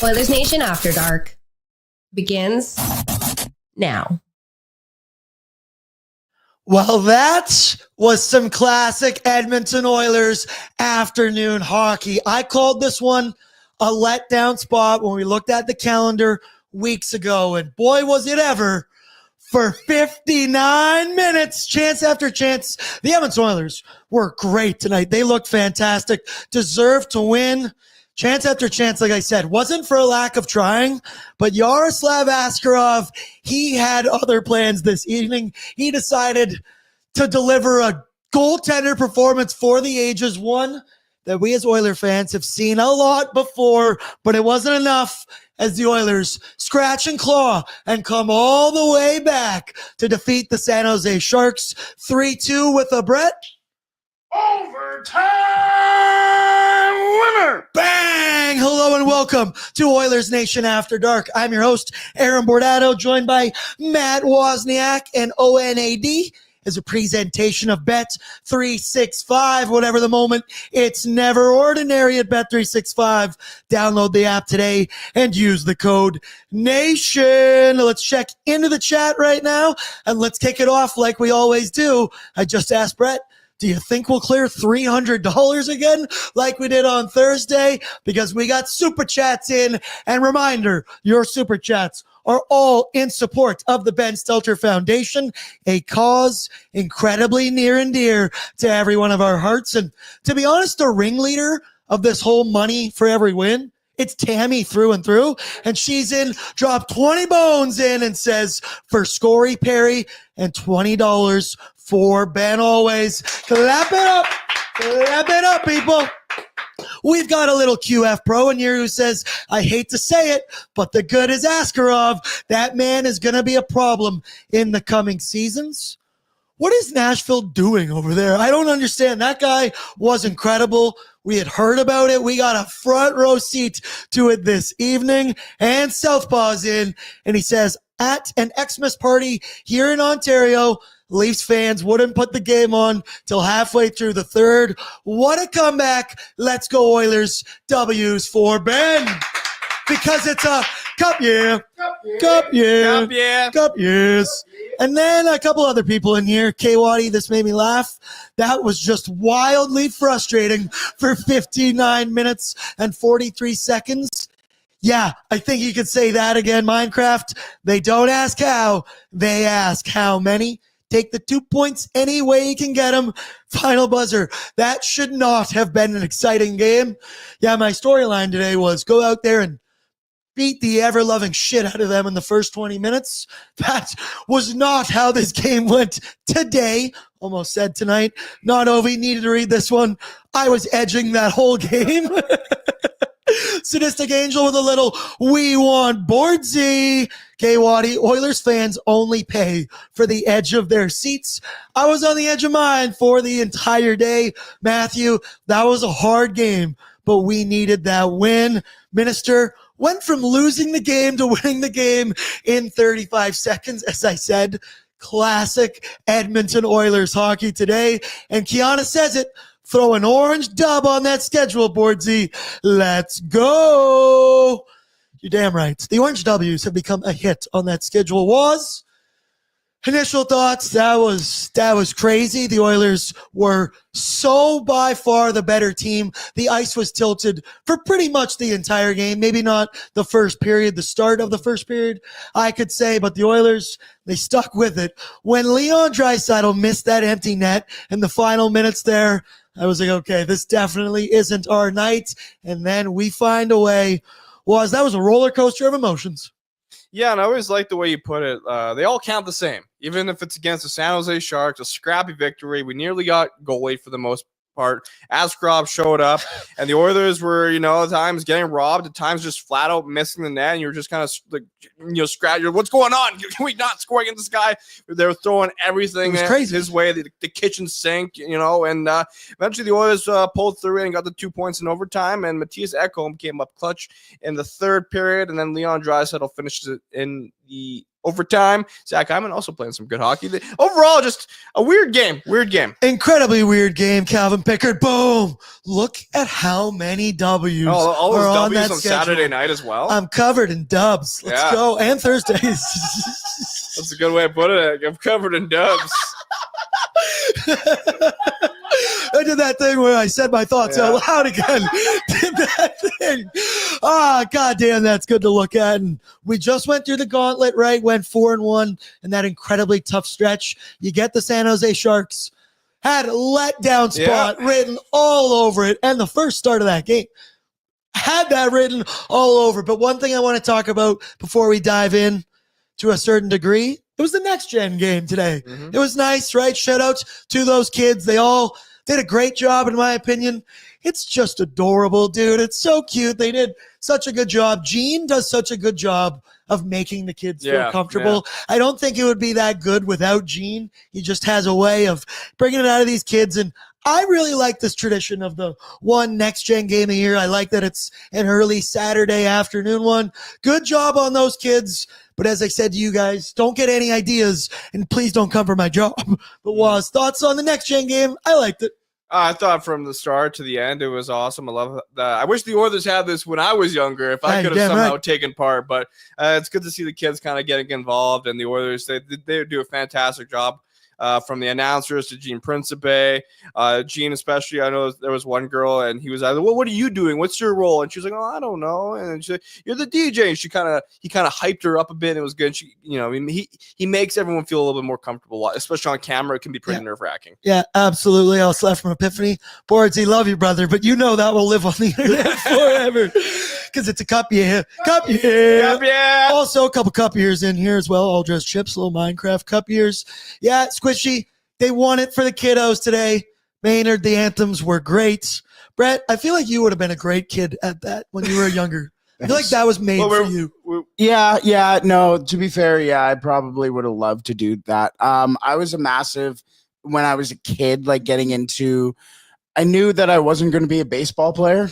Oilers Nation After Dark begins now. Well, that was some classic Edmonton Oilers afternoon hockey. I called this one a letdown spot when we looked at the calendar weeks ago, and boy, was it ever. For 59 minutes, chance after chance, the Edmonton Oilers were great tonight. They looked fantastic, deserved to win. Chance after chance, like I said, wasn't for a lack of trying, but Yaroslav Askarov, he had other plans this evening. He decided to deliver a goaltender performance for the ages, one that we as Oiler fans have seen a lot before, but it wasn't enough as the Oilers scratch and claw and come all the way back to defeat the San Jose Sharks 3-2 with a Brett overtime winner. Bang! Hello and welcome to Oilers Nation After Dark. I'm your host, Aaron Bordato, joined by Matt Wozniak, and ONAD is a presentation of Bet365. Whatever the moment, it's never ordinary at Bet365. Download the app today and use the code NATION. Let's check into the chat right now, and let's kick it off like we always do. I just asked Brett, do you think we'll clear $300 again like we did on Thursday? Because we got super chats in. And reminder, your super chats are all in support of the Ben Stelter Foundation, a cause incredibly near and dear to every one of our hearts. And to be honest, the ringleader of this whole money for every win, it's Tammy through and through. And she's in, dropped 20 bones in and says, for Scory Perry and $20 for Ben always. Clap it up, people. We've got a little QF pro in here who says, I hate to say it, but the good is Askarov. That man is going to be a problem in the coming seasons. What is Nashville doing over there? I don't understand. That guy was incredible. We had heard about it. We got a front row seat to it this evening. And Southpaw's in, and he says, at an Xmas party here in Ontario, Leafs fans wouldn't put the game on till halfway through the third. What a comeback. Let's go Oilers. W's for Ben. Because it's a cup year. Cup years. And then a couple other people in here. K-Waddy, this made me laugh. That was just wildly frustrating for 59 minutes and 43 seconds. Yeah, I think you could say that again, Minecraft. They don't ask how, they ask how many. Take the 2 points any way you can get them. Final buzzer. That should not have been an exciting game. Yeah, my storyline today was go out there and beat the ever-loving shit out of them in the first 20 minutes. That was not how this game went today. Almost said tonight. Not Ovi, needed to read this one. I was edging that whole game. Sadistic Angel with a little, we want Bordzy. K-Waddy, Oilers fans only pay for the edge of their seats. I was on the edge of mine for the entire day. Matthew, that was a hard game, but we needed that win. Minister went from losing the game to winning the game in 35 seconds. As I said, classic Edmonton Oilers hockey today. And Kiana says it. Throw an orange dub on that schedule, Bordzy. Let's go. You're damn right. The orange W's have become a hit on that schedule. Was initial thoughts, that was crazy. The Oilers were so by far the better team. The ice was tilted for pretty much the entire game. Maybe not the first period, the start of the first period, I could say, but the Oilers, they stuck with it. When Leon Draisaitl missed that empty net in the final minutes there, I was like, okay, this definitely isn't our night. And then we find a way. That was a roller coaster of emotions. Yeah, and I always like the way you put it. They all count the same. Even if it's against the San Jose Sharks, a scrappy victory. We nearly got goalie for the most part. Askarov showed up, and the Oilers were, at times getting robbed, at times just flat out missing the net, and you were just kind of like, scratching. What's going on? Can we not score against this guy? They were throwing everything his way, the kitchen sink, and eventually the Oilers pulled through and got the 2 points in overtime, and Matthias Ekholm came up clutch in the third period, and then Leon Draisaitl finished it in the overtime. Zach Hyman also playing some good hockey. Overall, just a weird game. Incredibly weird game. Calvin Pickard, boom. Look at how many W's all those are on W's that on schedule. Saturday night as well. I'm covered in dubs. Let's go. And Thursdays. That's a good way of putting it. I'm covered in dubs. I did that thing where I said my thoughts out loud again. Did that thing. Goddamn, that's good to look at. And we just went through the gauntlet, right? Went 4-1 in that incredibly tough stretch. You get the San Jose Sharks. Had a letdown spot written all over it. And the first start of that game had that written all over. But one thing I want to talk about before we dive in to a certain degree, it was the next gen game today. Mm-hmm. It was nice, right? Shout out to those kids. They all did a great job, in my opinion. It's just adorable, dude. It's so cute. They did such a good job. Gene does such a good job of making the kids feel comfortable. Yeah. I don't think it would be that good without Gene. He just has a way of bringing it out of these kids. And I really like this tradition of the one next-gen game a year. I like that it's an early Saturday afternoon one. Good job on those kids. But as I said to you guys, don't get any ideas, and please don't come for my job. But Waz, thoughts on the next-gen game? I liked it. I thought from the start to the end, it was awesome. I love that. I wish the Oilers had this when I was younger, if I could have somehow taken part. But it's good to see the kids kind of getting involved, and the Oilers, they do a fantastic job. From the announcers to Gene Principe, Gene especially. I know there was one girl, and he was like, "Well, what are you doing? What's your role?" And she was like, "Oh, I don't know." And she's like, "You're the DJ." And he kind of hyped her up a bit. And it was good. She, I mean, he makes everyone feel a little bit more comfortable, especially on camera. It can be pretty nerve wracking. Yeah, absolutely. I was left from Epiphany. Bordzy, love you, brother, but that will live on the internet forever because it's a cup year. Cup year. Also, a couple cup years in here as well. All dress chips, little Minecraft cup years. Yeah, Squishy, they won it for the kiddos today. Maynard, the anthems were great. Brett, I feel like you would have been a great kid at that when you were younger. I feel like that was made for you. Yeah. No, to be fair, I probably would have loved to do that. I was a massive, when I was a kid, like getting into, I knew that I wasn't going to be a baseball player.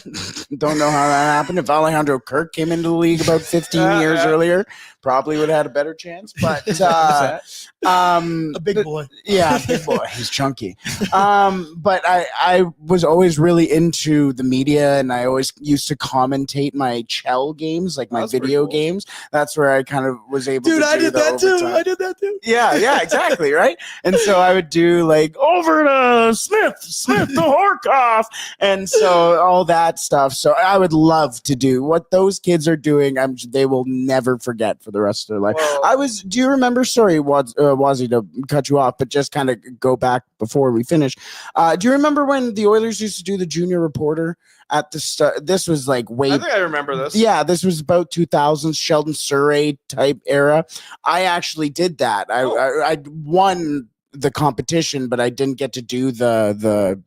Don't know how that happened. If Alejandro Kirk came into the league about 15 years earlier, probably would have had a better chance. But a big boy. Yeah, big boy. He's chunky. But I was always really into the media, and I always used to commentate my Chell games, like my video games. That's where I kind of was able to do I did that too. Yeah, exactly, right? And so I would do like over to Smith the Horkoff, and so all that stuff. So I would love to do what those kids are doing. They will never forget for the rest of their life. Well, do you remember, sorry, Wazzy, to cut you off, but just kind of go back before we finish. Do you remember when the Oilers used to do the junior reporter at the start? This was like I think I remember this. Yeah, this was about 2000s, Sheldon Surrey type era. I actually did that. I won the competition, but I didn't get to do the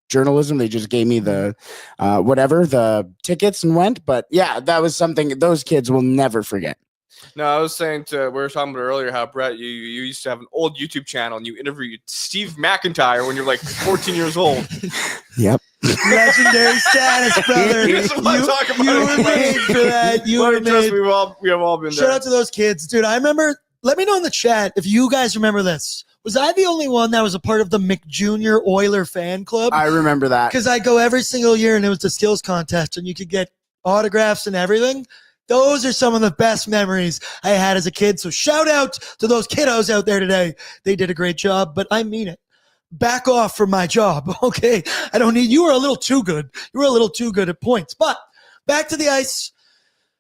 journalism. They just gave me the the tickets and went. But yeah, that was something those kids will never forget. No, I was saying we were talking about earlier how, Brett, you used to have an old YouTube channel and you interviewed Steve McIntyre when you're like 14 years old. Yep. Legendary status, brother. You were made for that. We have all been there. Shout out to those kids. Dude, I remember, let me know in the chat if you guys remember this. Was I the only one that was a part of the McJunior Oiler fan club? I remember that. Because I go every single year and it was the skills contest and you could get autographs and everything. Those are some of the best memories I had as a kid. So shout out to those kiddos out there today. They did a great job, but I mean it. Back off from my job, okay? I don't need, you were a little too good. You were a little too good at points. But back to the ice.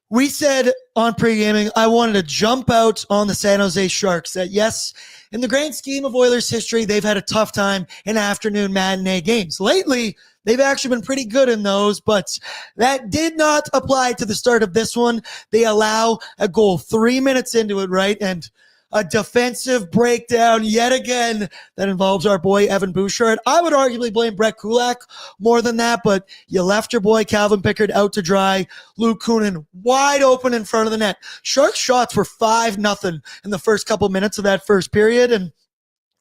We said on pre-gaming, I wanted to jump out on the San Jose Sharks that, yes, in the grand scheme of Oilers history, they've had a tough time in afternoon matinee games. Lately, they've actually been pretty good in those, but that did not apply to the start of this one. They allow a goal 3 minutes into it, right? And a defensive breakdown yet again that involves our boy Evan Bouchard. I would arguably blame Brett Kulak more than that, but you left your boy Calvin Pickard out to dry. Luke Kunin wide open in front of the net. Sharks shots were 5-0 in the first couple minutes of that first period, and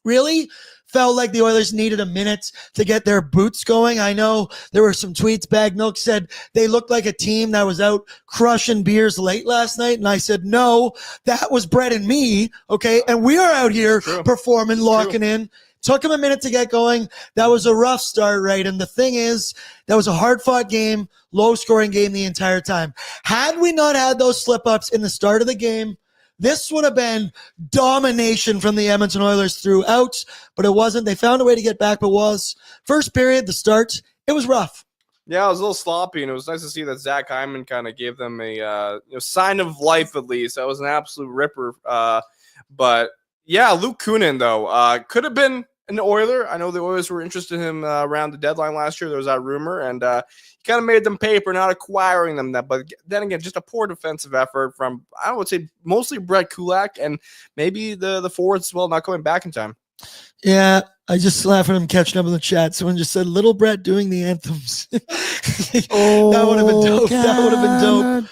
really felt like the Oilers needed a minute to get their boots going. I know there were some tweets. Bag Milk said they looked like a team that was out crushing beers late last night. And I said, no, that was Brett and me. Okay. And we are out here performing, locking in. Took him a minute to get going. That was a rough start, right? And the thing is, that was a hard-fought game, low-scoring game the entire time. Had we not had those slip-ups in the start of the game, this would have been domination from the Edmonton Oilers throughout, but it wasn't. They found a way to get back, but was. First period, the start, it was rough. Yeah, it was a little sloppy, and it was nice to see that Zach Hyman kind of gave them a sign of life, at least. That was an absolute ripper. But, yeah, Luke Kunin, though, could have been an Oiler. I know the Oilers were interested in him around the deadline last year. There was that rumor, and he kind of made them pay for not acquiring them. But then again, just a poor defensive effort from, I would say, mostly Brett Kulak and maybe the forwards as well, not going back in time. Yeah, I just laughed at him catching up in the chat. Someone just said, little Brett doing the anthems. That would have been dope. That would have been dope.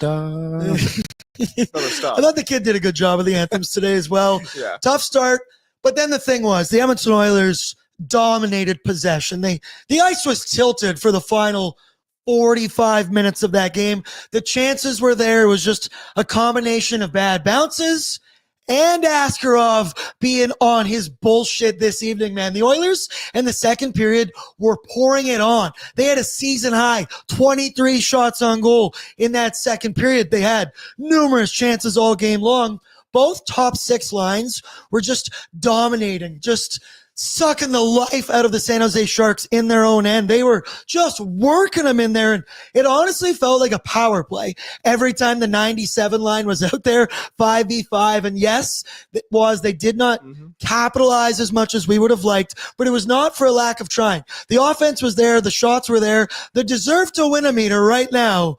I thought the kid did a good job of the anthems today as well. Yeah. Tough start. But then the thing was, the Edmonton Oilers dominated possession. The ice was tilted for the final 45 minutes of that game. The chances were there. It was just a combination of bad bounces and Askarov being on his bullshit this evening, man. The Oilers in the second period were pouring it on. They had a season high 23 shots on goal in that second period. They had numerous chances all game long. Both top six lines were just dominating, just sucking the life out of the San Jose Sharks in their own end. They were just working them in there, and it honestly felt like a power play every time the 97 line was out there, 5v5. And yes, it was. They did not capitalize as much as we would have liked, but it was not for a lack of trying. The offense was there. The shots were there. The deserve to win a meter right now,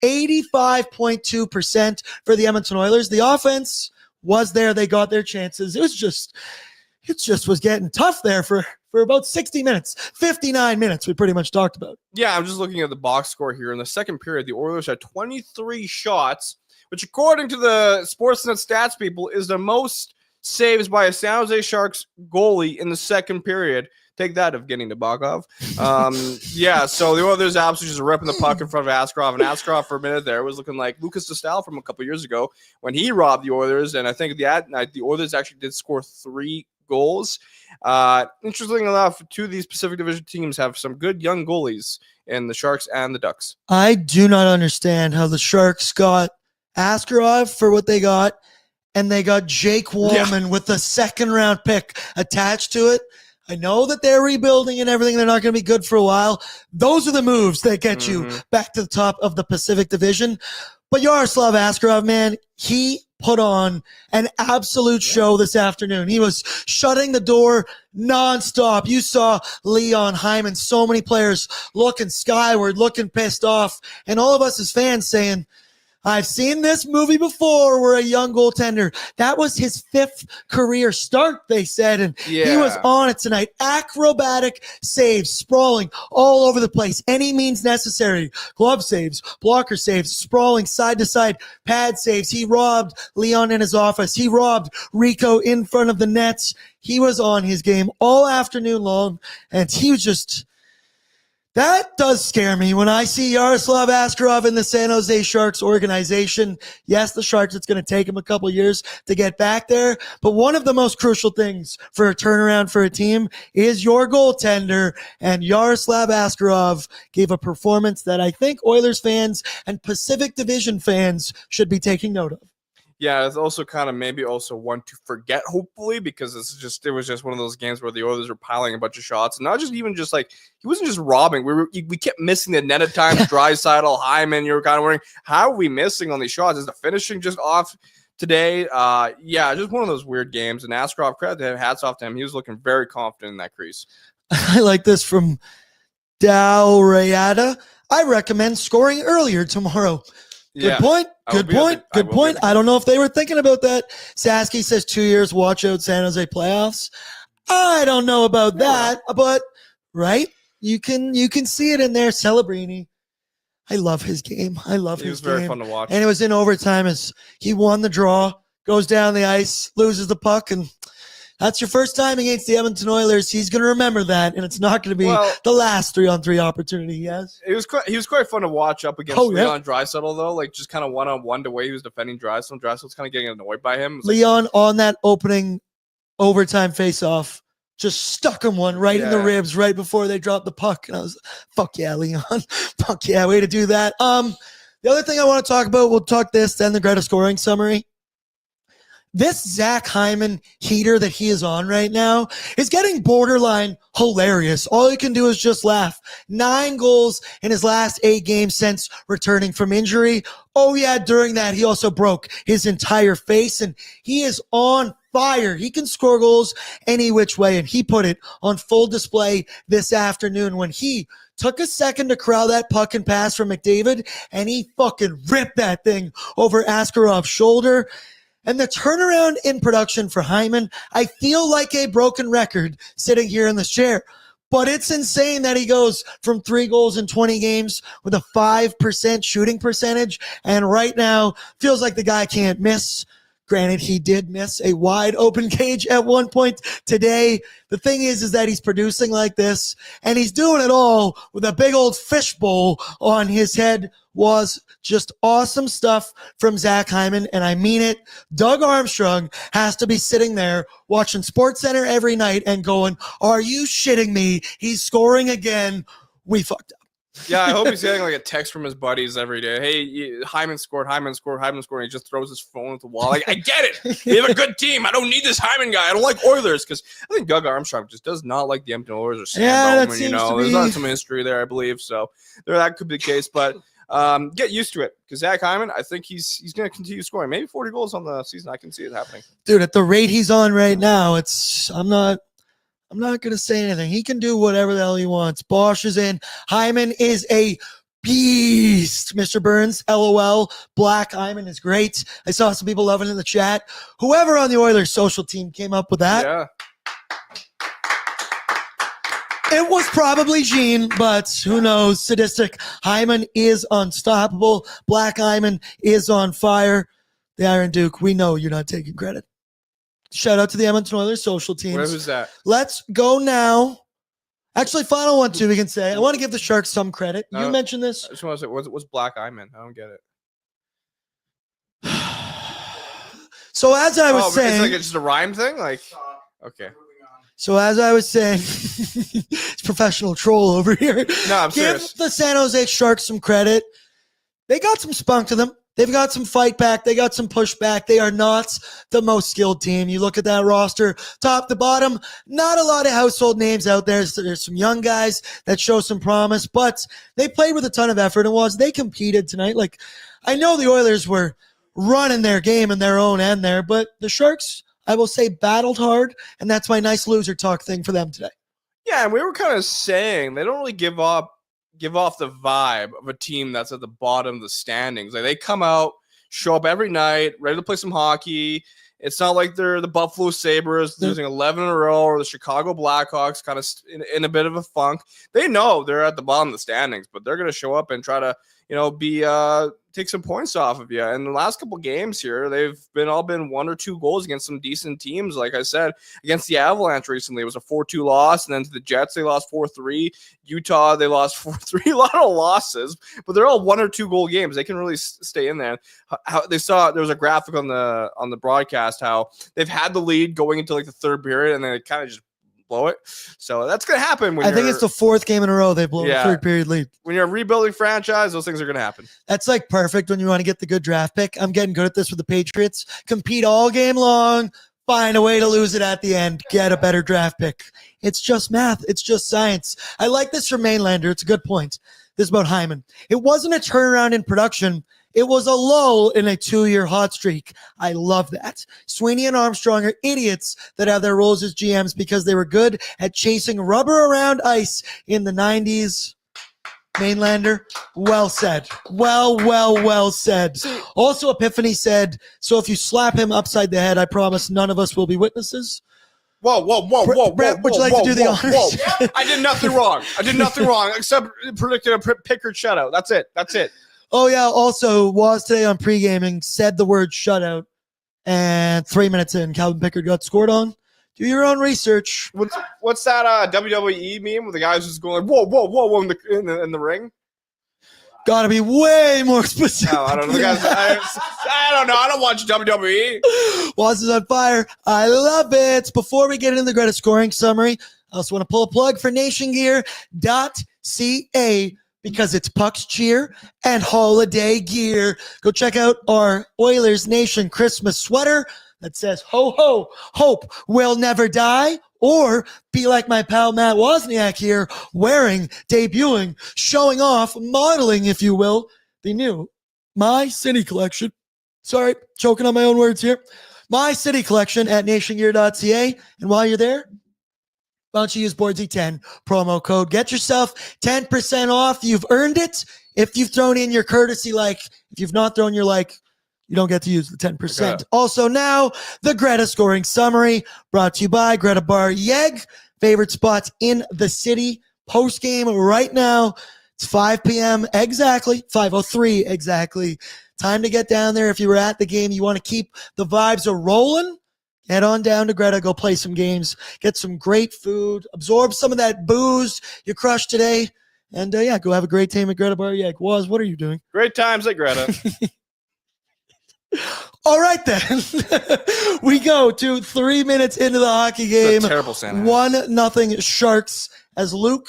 85.2% for the Edmonton Oilers. The offense was there. They got their chances. It just was getting tough there for about 60 minutes, 59 minutes we pretty much talked about. Yeah, I'm just looking at the box score here. In the second period, the Oilers had 23 shots, which according to the Sportsnet stats people is the most saves by a San Jose Sharks goalie in the second period. Take that, Evgeny Nabokov. Yeah, so the Oilers absolutely just ripping the puck in front of Askarov. And Askarov, for a minute there, was looking like Lucas Dostal from a couple years ago when he robbed the Oilers. And I think that night, the Oilers actually did score 3 goals. Interesting enough, two of these Pacific Division teams have some good young goalies in the Sharks and the Ducks. I do not understand how the Sharks got Askarov for what they got, and they got Jake Wallman with the second-round pick attached to it. I know that they're rebuilding and everything. They're not going to be good for a while. Those are the moves that get you back to the top of the Pacific Division. But Yaroslav Askarov, man, he put on an absolute show this afternoon. He was shutting the door nonstop. You saw Leon, Hyman, so many players looking skyward, looking pissed off. And all of us as fans saying, I've seen this movie before where a young goaltender, that was his 5th career start, they said, and he was on it tonight. Acrobatic saves, sprawling all over the place, any means necessary. Glove saves, blocker saves, sprawling side to side, pad saves. He robbed Leon in his office. He robbed Rico in front of the nets. He was on his game all afternoon long, and he was just... That does scare me when I see Yaroslav Askarov in the San Jose Sharks organization. Yes, the Sharks, it's going to take him a couple years to get back there. But one of the most crucial things for a turnaround for a team is your goaltender. And Yaroslav Askarov gave a performance that I think Oilers fans and Pacific Division fans should be taking note of. Yeah, it's also kind of maybe also one to forget, hopefully, because it was just one of those games where the Oilers were piling a bunch of shots. And not just even just like, he wasn't just robbing. We kept missing the net at times. Draisaitl, Hyman, you were kind of wondering, how are we missing on these shots? Is the finishing just off today? Yeah, just one of those weird games. And Askarov, credit to him, hats off to him. He was looking very confident in that crease. I like this from Draisaitl. I recommend scoring earlier tomorrow. Good point. Good point. I don't know if they were thinking about that. Sasky says 2 years, watch out San Jose playoffs. I don't know about that, but right? You can see it in there. Celebrini. I love his game. I love his game. He was very fun to watch. And it was in overtime as he won the draw, goes down the ice, loses the puck, and That's your first time against the Edmonton Oilers. He's going to remember that, and it's not going to be the last 3-on-3 opportunity he has. He was quite fun to watch up against Leon Draisaitl, though. Like, just kind of one-on-one the way he was defending Draisaitl. Draisaitl kind of getting annoyed by him. Leon on that opening overtime face-off just stuck him one right in the ribs right before they dropped the puck. And I was, fuck yeah, Leon. Fuck yeah, way to do that. The other thing I want to talk about, we'll talk this, then the Greta scoring summary. This Zach Hyman heater that he is on right now is getting borderline hilarious. All he can do is just laugh. 9 goals in his last 8 games since returning from injury. Oh yeah, during that, he also broke his entire face, and he is on fire. He can score goals any which way, and he put it on full display this afternoon when he took a second to corral that puck and pass from McDavid, and he fucking ripped that thing over Askarov's shoulder. And the turnaround in production for Hyman, I feel like a broken record sitting here in this chair. But it's insane that he goes from 3 goals in 20 games with a 5% shooting percentage. And right now, feels like the guy can't miss. Granted, he did miss a wide open cage at one point today. The thing is that he's producing like this, and he's doing it all with a big old fishbowl on his head. Was just awesome stuff from Zach Hyman, and I mean it. Doug Armstrong has to be sitting there watching SportsCenter every night and going, are you shitting me? He's scoring again. We fucked up. Yeah, I hope he's getting like a text from his buddies every day. Hey, Hyman scored. And he just throws his phone at the wall. Like, I get it. We have a good team. I don't need this Hyman guy. I don't like Oilers, because I think Doug Armstrong just does not like the Edmonton Oilers or Sam Bowman, There's not some history there, I believe. So that could be the case, but get used to it, because Zach Hyman, I think he's going to continue scoring. Maybe 40 goals on the season. I can see it happening. Dude, at the rate he's on right now, I'm not going to say anything. He can do whatever the hell he wants. Bosch is in. Hyman is a beast, Mr. Burns. LOL. Black Hyman is great. I saw some people loving it in the chat. Whoever on the Oilers social team came up with that. Yeah. It was probably Gene, but who knows? Sadistic. Hyman is unstoppable. Black Hyman is on fire. The Iron Duke, we know you're not taking credit. Shout out to the Edmonton Oilers social teams. Who's that? Let's go now. Actually, final one, too, we can say. I want to give the Sharks some credit. You mentioned this. I just want to say, what's Black Hyman? I don't get it. So as I was saying. It's just a rhyme thing? Like, okay. So as I was saying, it's professional troll over here. No, I'm serious. Give the San Jose Sharks some credit. They got some spunk to them. They've got some fight back. They got some pushback. They are not the most skilled team. You look at that roster, top to bottom, not a lot of household names out there. So there's some young guys that show some promise, but they played with a ton of effort. They competed tonight. Like, I know the Oilers were running their game in their own end there, but the Sharks, I will say, battled hard, and that's my nice loser talk thing for them today. Yeah, and we were kind of saying they don't really give off the vibe of a team that's at the bottom of the standings. Like, they come out, show up every night, ready to play some hockey. It's not like they're the Buffalo Sabres losing 11 in a row, or the Chicago Blackhawks kind of in a bit of a funk. They know they're at the bottom of the standings, but they're going to show up and try to, take some points off of you. And the last couple games here, they've all been 1 or 2 goals against some decent teams. Like I said, against the Avalanche recently, it was a 4-2 loss. And then to the Jets, they lost 4-3. Utah, they lost 4-3. A lot of losses, but they're all 1 or 2 goal games. They can really stay in there. How they saw, there was a graphic on the broadcast, how they've had the lead going into like the third period, and then it kind of just blow it. So that's going to happen. I think it's the 4th game in a row they blow a third period lead. When you're a rebuilding franchise, those things are going to happen. That's like perfect when you want to get the good draft pick. I'm getting good at this with the Patriots. Compete all game long, find a way to lose it at the end, get a better draft pick. It's just math. It's just science. I like this from Mainlander. It's a good point. This is about Hyman. It wasn't a turnaround in production. It was a lull in a 2-year hot streak. I love that. Sweeney and Armstrong are idiots that have their roles as GMs because they were good at chasing rubber around ice in the 90s. Mainlander, well said. Well said. Also, Epiphany said, so if you slap him upside the head, I promise none of us will be witnesses. Whoa. Brett, would you like to do the honors? I did nothing wrong. Except predicted a Pickard shutout. That's it. Oh, yeah. Also, was today on pre-gaming, said the word shutout, and 3 minutes in, Calvin Pickard got scored on. Do your own research. What's that WWE meme with the guys just going whoa, whoa, whoa, whoa in the ring? Gotta be way more specific. No, I don't know. The guys, I don't know. I don't watch WWE. Waz is on fire. I love it. Before we get into the Greta scoring summary, I also want to pull a plug for nationgear.ca because it's Puck's cheer and holiday gear. Go check out our Oilers Nation Christmas sweater that says, ho, ho, hope will never die. Or be like my pal Matt Wozniak here, wearing, debuting, showing off, modeling, if you will, the new My City collection. Sorry, choking on my own words here. My City collection at nationgear.ca. And while you're there, why don't you use Bordzy10 promo code. Get yourself 10% off. You've earned it. If you've thrown in your courtesy like, if you've not thrown your like, you don't get to use the 10%. Okay. Also now, the Greta scoring summary brought to you by Greta Bar Yeg. Favorite spots in the city. Post game right now. It's 5 p.m. exactly. 5:03 exactly. Time to get down there. If you were at the game, you want to keep the vibes rolling, head on down to Greta. Go play some games. Get some great food. Absorb some of that booze you crushed today. And yeah, go have a great time at Greta Bar Yeg. Waz, what are you doing? Great times at Greta. All right, then. We go to 3 minutes into the hockey game. It's a terrible Santa. 1-0 Sharks as Luke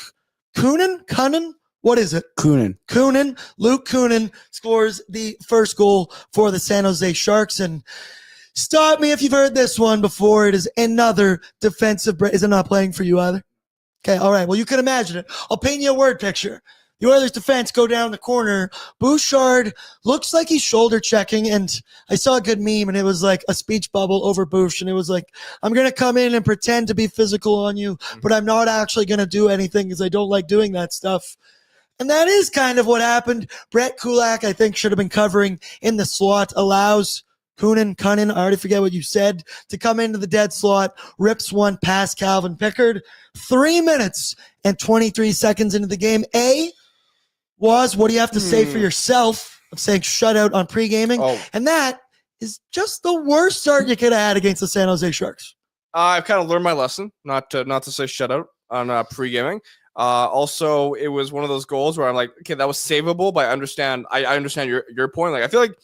Kunin? What is it? Kunin. Luke Kunin scores the first goal for the San Jose Sharks. And stop me if you've heard this one before. It is another defensive break. Is it not playing for you either? Okay, all right. Well, you can imagine it. I'll paint you a word picture. The Oilers defense go down the corner. Bouchard looks like he's shoulder checking, and I saw a good meme, and it was like a speech bubble over Bouch, and it was like, I'm going to come in and pretend to be physical on you, but I'm not actually going to do anything because I don't like doing that stuff. And that is kind of what happened. Brett Kulak, I think, should have been covering in the slot, allows Kunin, I already forget what you said, to come into the dead slot, rips one past Calvin Pickard. 3 minutes and 23 seconds into the game. What do you have to say for yourself of saying shutout on pre-gaming? Oh. And that is just the worst start you could have had against the San Jose Sharks. I've kind of learned my lesson, not to say shutout on pre-gaming. Also, it was one of those goals where I'm like, okay, that was savable, but I understand your point. Like, I feel like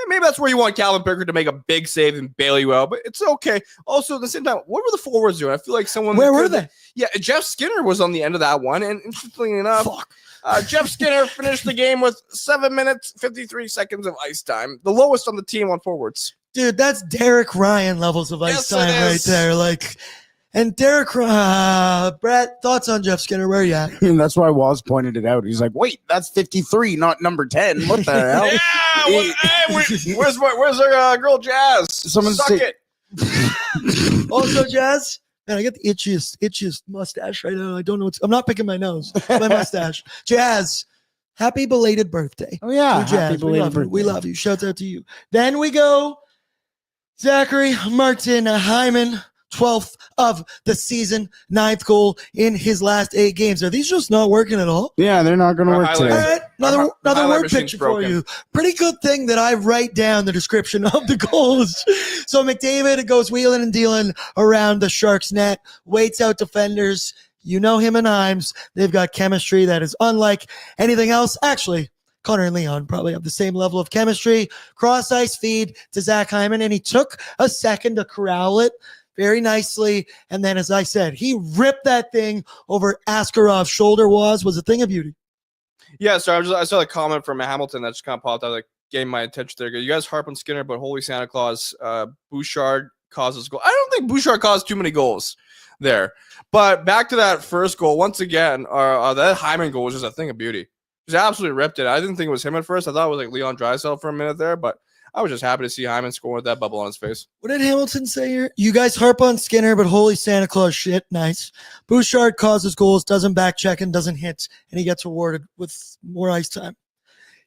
maybe that's where you want Calvin Pickard to make a big save and bail you out, but it's okay. Also, at the same time, what were the forwards doing? I feel like Where were they? Yeah, Jeff Skinner was on the end of that one, and interestingly enough, Jeff Skinner finished the game with 7 minutes, 53 seconds of ice time, the lowest on the team on forwards. Dude, that's Derek Ryan levels of ice time right there. Like, and Derek, Brett, thoughts on Jeff Skinner? Where are you at? And that's why Waz pointed it out. He's like, wait, that's 53, not number 10. What the hell? Where's our girl Jazz? Someone Suck say- it. Also, Jazz, man, I got the itchiest mustache right now. I don't know I'm not picking my nose. My mustache. Jazz, happy belated birthday. Oh, yeah. To Jazz. We love you. Shouts out to you. Then we go, Zachary Martin Hyman, 12th of the season, 9th goal in his last 8 games. Are these just not working at all? Yeah, they're not going to work All today. right, another highlight word machine's picture broken. for you. Pretty good thing that I write down the description of the goals. So McDavid goes wheeling and dealing around the Sharks net, waits out defenders. You know him and Himes. They've got chemistry that is unlike anything else. Actually, Connor and Leon probably have the same level of chemistry. Cross ice feed to Zach Hyman, and he took a second to corral it very nicely. And then, as I said, he ripped that thing over Askarov's shoulder. Was a thing of beauty. Yeah, so I saw a comment from Hamilton that just kind of popped out, like, gained my attention there. You guys harp on Skinner, but holy Santa Claus, Bouchard causes goal. I don't think Bouchard caused too many goals there. But back to that first goal, once again, that Hyman goal was just a thing of beauty. Just absolutely ripped it. I didn't think it was him at first. I thought it was like Leon Draisaitl for a minute there, but I was just happy to see Hyman score with that bubble on his face. What did Hamilton say here? You guys harp on Skinner, but holy Santa Claus shit. Nice. Bouchard causes goals, doesn't back check and doesn't hit, and he gets rewarded with more ice time.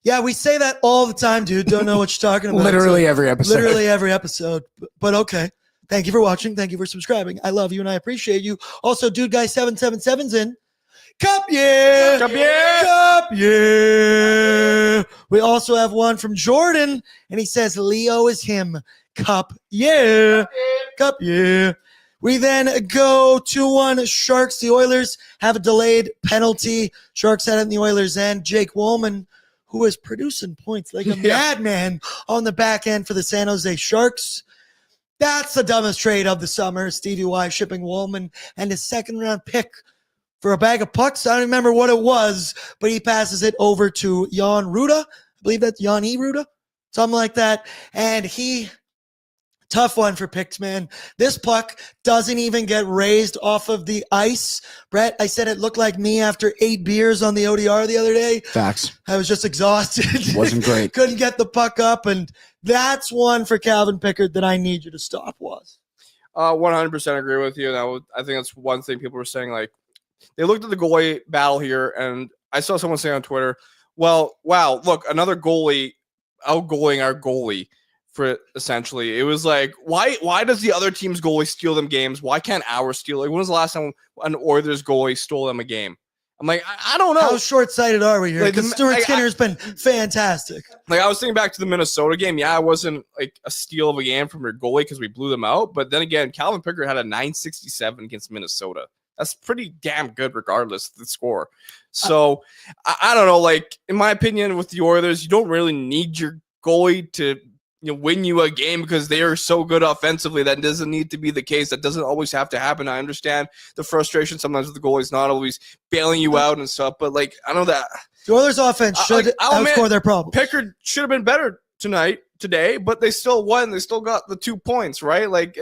Yeah, we say that all the time, dude. Don't know what you're talking about. Literally every episode. Literally every episode. But okay. Thank you for watching. Thank you for subscribing. I love you and I appreciate you. Also, Dude Guy 777's in. Cup yeah! Cup yeah! Cup yeah! We also have one from Jordan, and he says Leo is him. Cup yeah! Cup yeah! We then go 2-1 Sharks. The Oilers have a delayed penalty. Sharks had it in the Oilers' end. Jake Wollman, who is producing points like a madman on the back end for the San Jose Sharks. That's the dumbest trade of the summer. Stevie Y shipping Wollman and his second-round pick for a bag of pucks. I don't remember what it was, but he passes it over to Jan Ruda. I believe that's Jan E. Ruda, something like that. And tough one for picks, man. This puck doesn't even get raised off of the ice. Brett, I said it looked like me after 8 beers on the ODR the other day. Facts. I was just exhausted. Wasn't great. Couldn't get the puck up, and that's one for Calvin Pickard that I need you to stop, was. 100% agree with you. I think that's one thing people were saying, like, they looked at the goalie battle here, and I saw someone say on Twitter, well, wow, look, another goalie outgoaling our goalie. For essentially, it was like, why does the other team's goalie steal them games? Why can't ours steal? Like, when was the last time an Oilers goalie stole them a game? I'm like, I don't know. How short-sighted are we here? Like, Because Stuart Skinner's been fantastic. Like, I was thinking back to the Minnesota game. Yeah, it wasn't like a steal of a game from your goalie because we blew them out. But then again, Calvin Pickard had a 967 against Minnesota. That's pretty damn good regardless of the score. So, I don't know. Like, in my opinion, with the Oilers, you don't really need your goalie to win you a game because they are so good offensively. That doesn't need to be the case. That doesn't always have to happen. I understand the frustration sometimes with the goalie's not always bailing you out and stuff, but like, I know that the Oilers offense should outscore their problems. Pickard should have been better today, but they still won. They still got the 2 points, right? Like,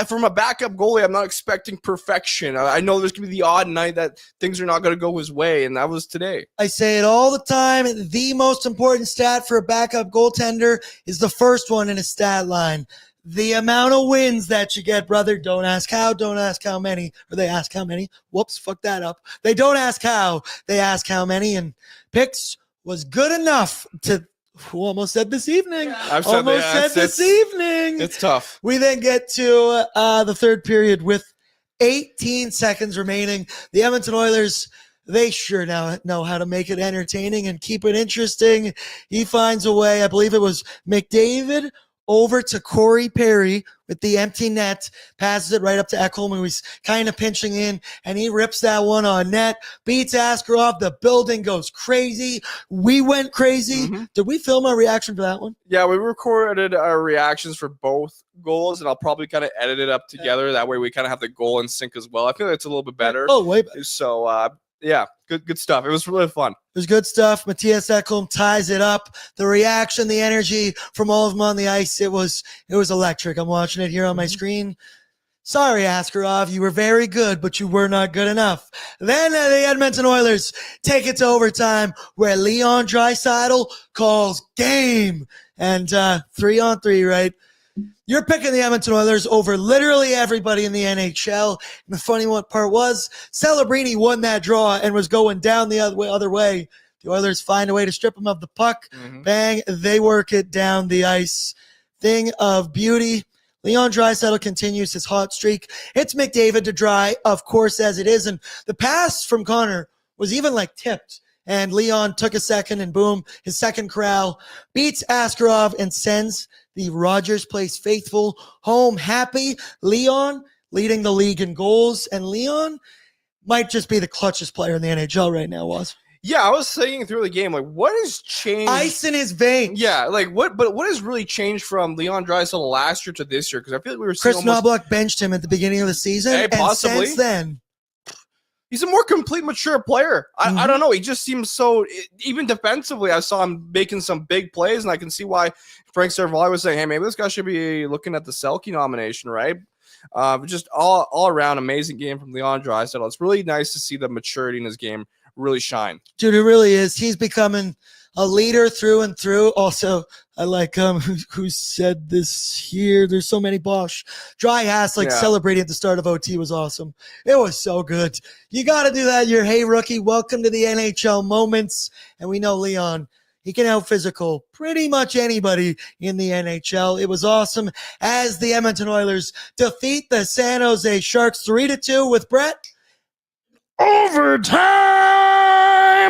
from a backup goalie, I'm not expecting perfection. I know there's going to be the odd night that things are not going to go his way, and that was today. I say it all the time. The most important stat for a backup goaltender is the first one in a stat line. The amount of wins that you get, brother. Don't ask how, don't ask how many. Or they ask how many. Whoops, fuck that up. They don't ask how, they ask how many. And Picks was good enough to... Almost said this evening. This evening. It's tough. We then get to the third period with 18 seconds remaining. The Edmonton Oilers, they sure now know how to make it entertaining and keep it interesting. He finds a way. I believe it was McDavid over to Corey Perry with the empty net, passes it right up to Ekholm, who he's kind of pinching in, and he rips that one on net, beats Askarov. The building goes crazy. We went crazy. Mm-hmm. Did we film our reaction for that one? Yeah, we recorded our reactions for both goals, and I'll probably kind of edit it up together. That way we kind of have the goal in sync as well. I feel like it's a little bit better. Oh, way better. So, yeah, good stuff. It was really fun. It was good stuff. Matthias Ekholm ties it up. The reaction, the energy from all of them on the ice, it was electric. I'm watching it here on my screen. Sorry, Askarov, you were very good, but you were not good enough. Then the Edmonton Oilers take it to overtime, where Leon Draisaitl calls game. And 3-on-3, right? You're picking the Edmonton Oilers over literally everybody in the NHL. And the funny part was, Celebrini won that draw and was going down the other way. The Oilers find a way to strip him of the puck. Mm-hmm. Bang, they work it down the ice. Thing of beauty. Leon Draisaitl continues his hot streak. It's McDavid to Dry, of course, as it is. And the pass from Connor was even like tipped. And Leon took a second, and boom, his second corral beats Askarov and sends the Rogers Place faithful home happy. Leon leading the league in goals, and Leon might just be the clutchest player in the NHL right now, was. Yeah, I was thinking through the game, like, what has changed? Ice in his veins. Yeah, like, what has really changed from Leon Draisaitl last year to this year? Because I feel like we were seeing Chris Knobloch benched him at the beginning of the season, and possibly. Since then... He's a more complete, mature player. I don't know. He just seems so, even defensively, I saw him making some big plays, and I can see why Frank Seravalli was saying, hey, maybe this guy should be looking at the Selke nomination, right? Just all around amazing game from Leon Draisaitl. It's really nice to see the maturity in his game really shine. Dude, it really is. He's becoming a leader through and through. Also, I like who said this here. There's so many Bosch. Dry ass celebrating at the start of OT was awesome. It was so good. You got to do that. You're, hey, rookie, welcome to the NHL moments. And we know Leon, he can out physical pretty much anybody in the NHL. It was awesome as the Edmonton Oilers defeat the San Jose Sharks 3-2 with Brett. Overtime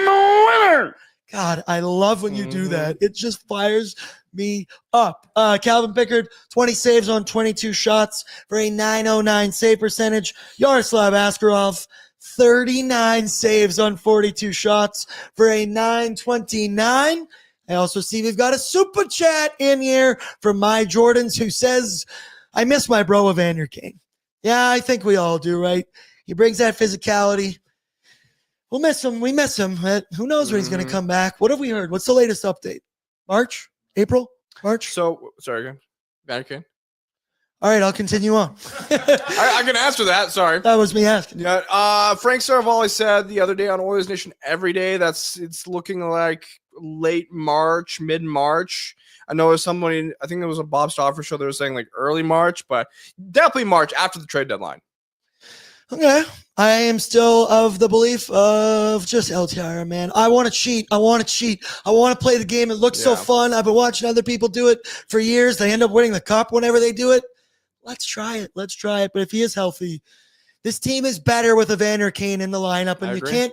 winner. God, I love when you do that. It just fires me up. Calvin Pickard, 20 saves on 22 shots for a .909 save percentage. Yaroslav Askarov, 39 saves on 42 shots for a .929. I also see we've got a super chat in here from My Jordans who says, I miss my bro Evander Kane. Yeah, I think we all do, right? He brings that physicality. We'll miss him. We miss him. Who knows when he's going to come back? What have we heard? What's the latest update? March? April? March? So, sorry again. Evander Kane? All right, I'll continue on. I can answer that. Sorry. That was me asking. Yeah. Frank Saravalli said the other day on Oilers Nation every day it's looking like late March, mid-March. I know there's somebody, I think there was a Bob Stauffer show that was saying like early March, but definitely March after the trade deadline. Okay. I am still of the belief of just LTIR, man. I want to cheat. I want to play the game. It looks so fun. I've been watching other people do it for years. They end up winning the cup whenever they do it. Let's try it. But if he is healthy, this team is better with Evander Kane in the lineup, and you can't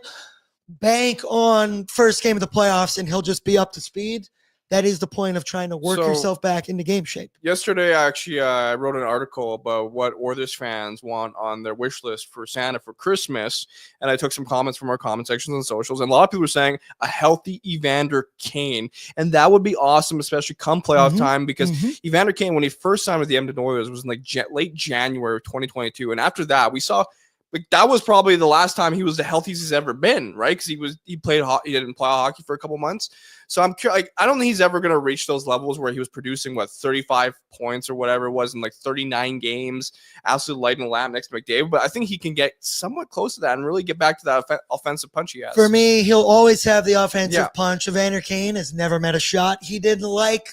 bank on first game of the playoffs and he'll just be up to speed. That is the point of trying to work yourself back into game shape. Yesterday, actually, I wrote an article about what Oilers fans want on their wish list for Santa for Christmas, and I took some comments from our comment sections and socials, and a lot of people were saying a healthy Evander Kane, and that would be awesome, especially come playoff time, because Evander Kane, when he first signed with the Edmonton Oilers, was in like late January of 2022, and after that, we saw that was probably the last time he was the healthiest he's ever been, right? Because he didn't play hockey for a couple months. So I don't think he's ever going to reach those levels where he was producing 35 points or whatever it was in like 39 games, absolutely lighting the lamp next to McDavid. But I think he can get somewhat close to that and really get back to that offensive punch he has. For me, he'll always have the offensive punch. Evander Kane has never met a shot he didn't like,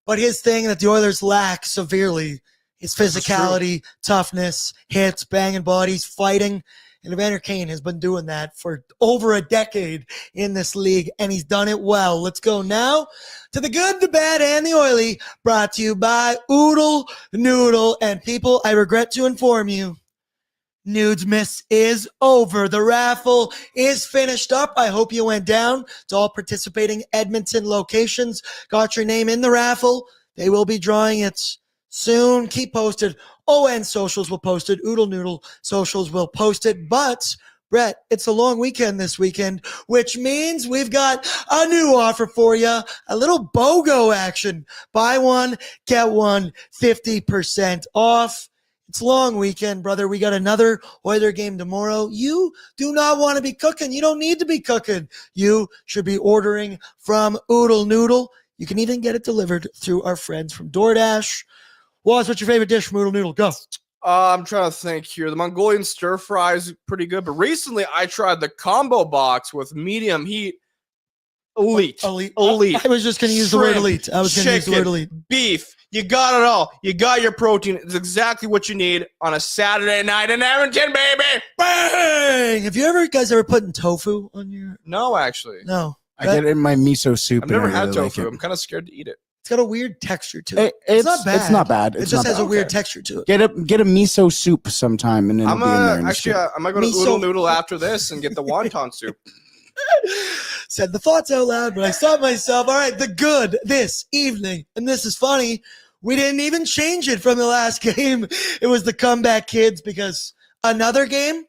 but his thing that the Oilers lack severely is physicality, toughness, hits, banging bodies, fighting. And Evander Kane has been doing that for over a decade in this league, and he's done it well. Let's go now to the good, the bad, and the oily, brought to you by Oodle Noodle. And people, I regret to inform you, Nudes Miss is over. The raffle is finished up. I hope you went down to all participating Edmonton locations, got your name in the raffle. They will be drawing it soon. Keep posted. ON socials will post it. Oodle Noodle socials will post it. But, Brett, it's a long weekend this weekend, which means we've got a new offer for you. A little BOGO action. Buy one, get one, 50% off. It's a long weekend, brother. We got another Oiler game tomorrow. You do not want to be cooking. You don't need to be cooking. You should be ordering from Oodle Noodle. You can even get it delivered through our friends from DoorDash. Waz, what's your favorite dish from Oodle Noodle? Go. I'm trying to think here. The Mongolian stir fry is pretty good, but recently I tried the combo box with medium heat. Elite. I was just going to use the word elite. Beef. You got it all. You got your protein. It's exactly what you need on a Saturday night in Edmonton, baby. Bang! Have you guys ever put tofu on your? No, actually. No. I get it in my miso soup. I've never had tofu. I'm kind of scared to eat it. It's got a weird texture to it. It's not bad. It's not bad. It just has a weird texture to it. Get a miso soup sometime, and it'll be in there. I might go to Oodle Noodle after this and get the wonton soup. Said the thoughts out loud, but I stopped myself. All right, the good this evening, and this is funny. We didn't even change it from the last game. It was the comeback kids, because another game,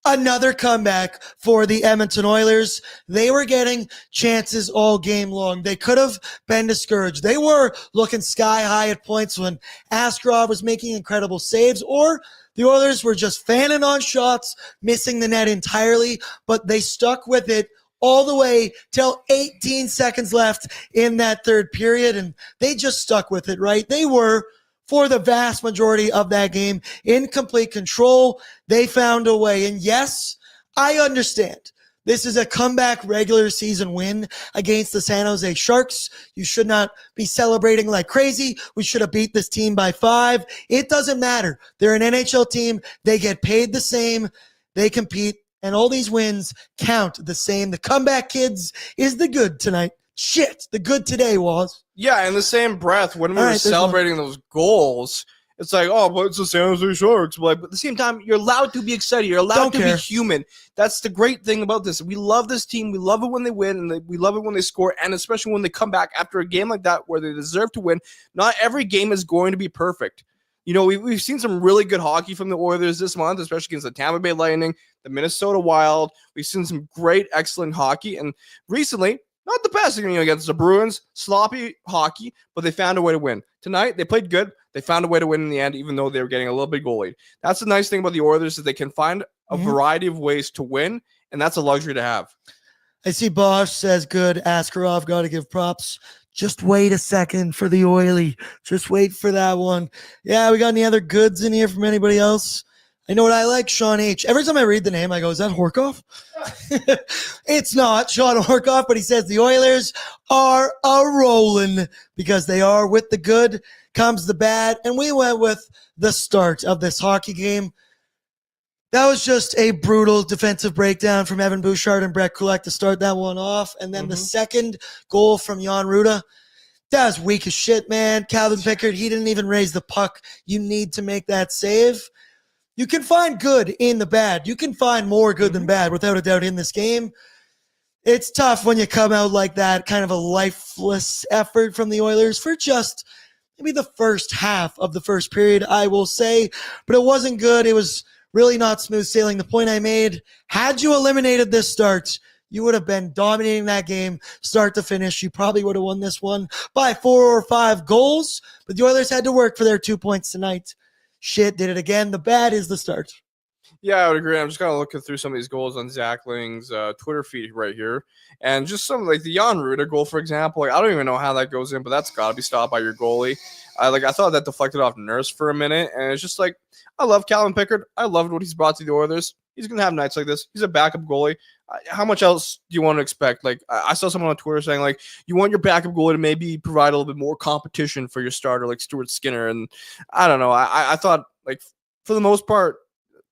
another comeback for the Edmonton Oilers. They were getting chances all game long. They could have been discouraged. They were looking sky high at points when Askarov was making incredible saves, or the Oilers were just fanning on shots, missing the net entirely, but they stuck with it all the way till 18 seconds left in that third period, and they just stuck with it, right? They were, for the vast majority of that game, in complete control. They found a way. And yes, I understand. This is a comeback regular season win against the San Jose Sharks. You should not be celebrating like crazy. We should have beat this team by 5. It doesn't matter. They're an NHL team. They get paid the same. They compete. And all these wins count the same. The comeback kids is the good tonight. Shit, the good today was. Yeah, in the same breath, when we were celebrating those goals, It's like, oh, but it's the San Jose Sharks. But at the same time, you're allowed to be excited. You're allowed to be human. That's the great thing about this. We love this team. We love it when they win, and we love it when they score, and especially when they come back after a game like that where they deserve to win. Not every game is going to be perfect. You know, we've seen some really good hockey from the Oilers this month, especially against the Tampa Bay Lightning, the Minnesota Wild. We've seen some great, excellent hockey, and recently, not the best, against the Bruins, sloppy hockey, but they found a way to win. Tonight, they played good. They found a way to win in the end, even though they were getting a little bit goalied. That's the nice thing about the Oilers is they can find a variety of ways to win, and that's a luxury to have. I see Bosch says, good. Askarov, got to give props. Just wait a second for the Oily. Just wait for that one. Yeah, we got any other goods in here from anybody else? I know what I like, Sean H. Every time I read the name, I go, is that Horkoff? It's not Sean Horkoff, but he says the Oilers are a-rolling because they are. With the good comes the bad, and we went with the start of this hockey game. That was just a brutal defensive breakdown from Evan Bouchard and Brett Kulak to start that one off, and then the second goal from Jan Ruda. That was weak as shit, man. Calvin Pickard, he didn't even raise the puck. You need to make that save. You can find good in the bad. You can find more good than bad, without a doubt, in this game. It's tough when you come out like that, kind of a lifeless effort from the Oilers for just maybe the first half of the first period, I will say. But it wasn't good. It was really not smooth sailing. The point I made, had you eliminated this start, you would have been dominating that game start to finish. You probably would have won this one by 4 or 5 goals. But the Oilers had to work for their 2 points tonight. Shit, did it again. The bad is the start. Yeah, I would agree. I'm just kind of looking through some of these goals on Zach Ling's Twitter feed right here. And just some, like the Jan Ruda goal, for example. Like, I don't even know how that goes in, but that's got to be stopped by your goalie. I thought that deflected off Nurse for a minute. And it's just like, I love Calvin Pickard. I loved what he's brought to the Oilers. He's going to have nights like this. He's a backup goalie. How much else do you want to expect? Like, I saw someone on Twitter saying, like, you want your backup goalie to maybe provide a little bit more competition for your starter, like Stuart Skinner. And I don't know. I thought, like, for the most part,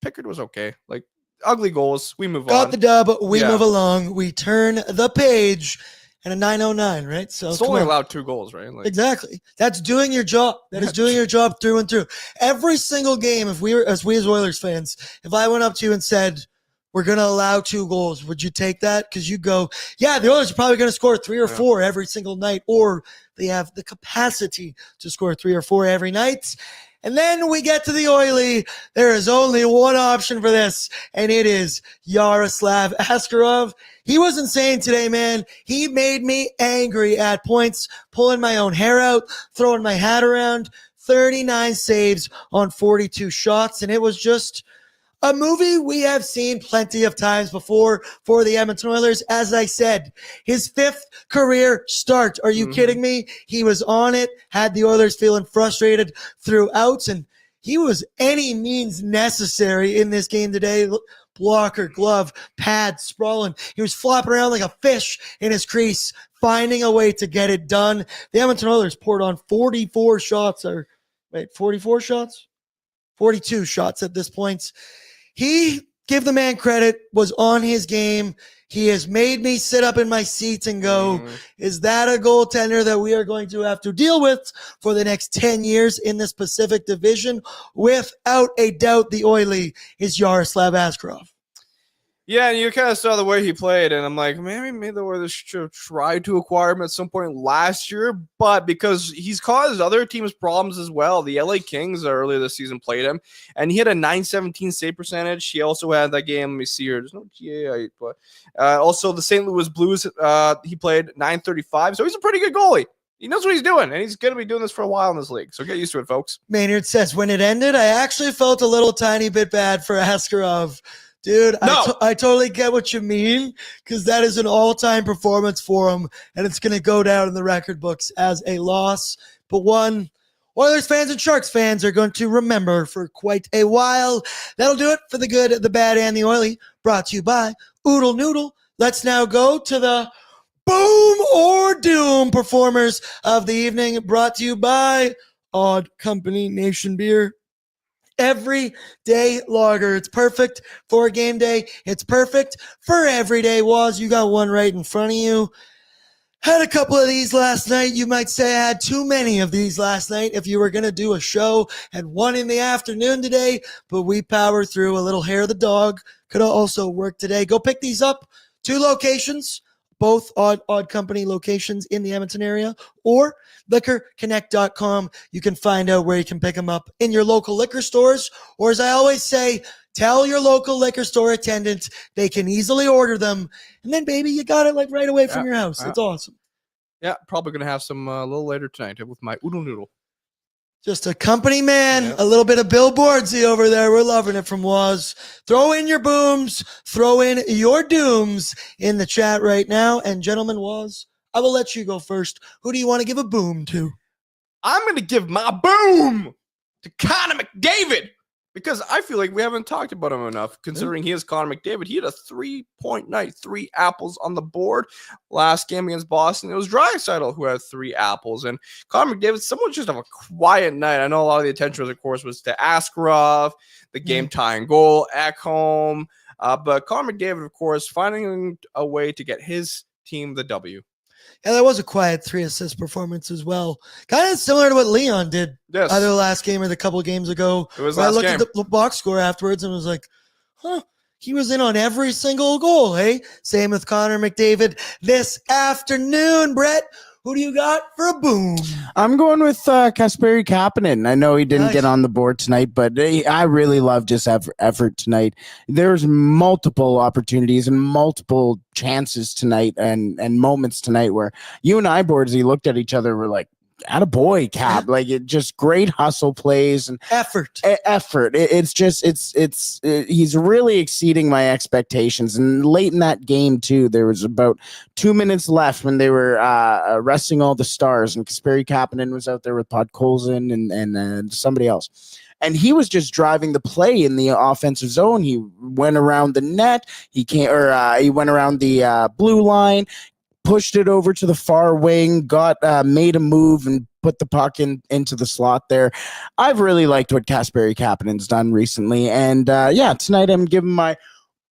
Pickard was okay. Like, ugly goals. We move on. Got the dub. We move along. We turn the page. And a 909, right? So it's only allowed 2 goals, right? Like, exactly. That's doing your job. That is doing your job through and through. Every single game, if we as Oilers fans, if I went up to you and said, we're going to allow 2 goals, would you take that? Because you go, yeah, the Oilers are probably going to score 3 or 4 every single night, or they have the capacity to score 3 or 4 every night. And then we get to the Oily. There is only one option for this, and it is Yaroslav Askarov. He was insane today, man. He made me angry at points, pulling my own hair out, throwing my hat around. 39 saves on 42 shots, and it was just a movie we have seen plenty of times before for the Edmonton Oilers. As I said, his 5th career start. Are you kidding me? He was on it, had the Oilers feeling frustrated throughout, and he was any means necessary in this game today. Blocker, glove, pad, sprawling. He was flopping around like a fish in his crease, finding a way to get it done. The Edmonton Oilers poured on 44 shots. 44 shots? 42 shots at this point. He, give the man credit, was on his game. He has made me sit up in my seat and go, is that a goaltender that we are going to have to deal with for the next 10 years in this Pacific Division? Without a doubt, the Oily is Yaroslav Askarov. Yeah, and you kind of saw the way he played, and I'm like, maybe the Oilers should have tried to acquire him at some point last year, but because he's caused other teams problems as well. The LA Kings earlier this season played him, and he had a .917 save percentage. He also had that game, let me see here, there's no GA, but also the St. Louis Blues, he played .935, so he's a pretty good goalie. He knows what he's doing, and he's going to be doing this for a while in this league, so get used to it, folks. Maynard says, when it ended, I actually felt a little tiny bit bad for Askarov. Dude, no. I totally get what you mean, because that is an all-time performance for him, and it's going to go down in the record books as a loss. But one, Oilers fans and Sharks fans are going to remember for quite a while. That'll do it for the good, the bad, and the oily. Brought to you by Oodle Noodle. Let's now go to the Boom or Doom performers of the evening, brought to you by Odd Company Nation Beer. Everyday lager. It's perfect for a game day. It's perfect for every day. Waz, you got one right in front of you. Had a couple of these last night. You might say I had too many of these last night if you were going to do a show at 1 in the afternoon today, but we power through. A little hair of the dog could have also worked today. Go pick these up. 2 locations, both odd company locations in the Edmonton area, or liquorconnect.com. You can find out where you can pick them up in your local liquor stores, or as I always say, tell your local liquor store attendant they can easily order them. And then, baby, you got it like right away from your house. It's awesome. Yeah, probably going to have some a little later tonight with my oodle noodle. Just a company man, a little bit of Bill Bordzy over there. We're loving it from Waz. Throw in your booms, throw in your dooms in the chat right now. And gentlemen, Waz, I will let you go first. Who do you want to give a boom to? I'm going to give my boom to Connor McDavid because I feel like we haven't talked about him enough considering he is Connor McDavid. He had a 3-point night, 3 apples on the board last game against Boston. It was Draisaitl who had 3 apples. And Connor McDavid, someone just have a quiet night. I know a lot of the attention, of course, was to Askarov, the game-tying goal, Ekholm. But Connor McDavid, of course, finding a way to get his team the W. Yeah, that was a quiet 3-assist performance as well. Kind of similar to what Leon did either the last game or the couple games ago. It was I last looked game. at the box score afterwards and was like, he was in on every single goal, hey? Same with Connor McDavid this afternoon. Brett, who do you got for a boom? I'm going with Kasperi Kapanen. I know he didn't get on the board tonight, but I really loved his effort tonight. There's multiple opportunities and multiple chances tonight and moments tonight where you and I, Bordzy, looked at each other. We're like, attaboy, Cap. Like, it just great hustle plays and effort. He's really exceeding my expectations. And late in that game too, there was about 2 minutes left when they were resting all the stars, and Kasperi Kapanen was out there with Podkolzin and somebody else. And he was just driving the play in the offensive zone. He went around the net. He went around the blue line, pushed it over to the far wing, made a move and put the puck into the slot there. I've really liked what Kasperi Kapanen's done recently. And tonight I'm giving my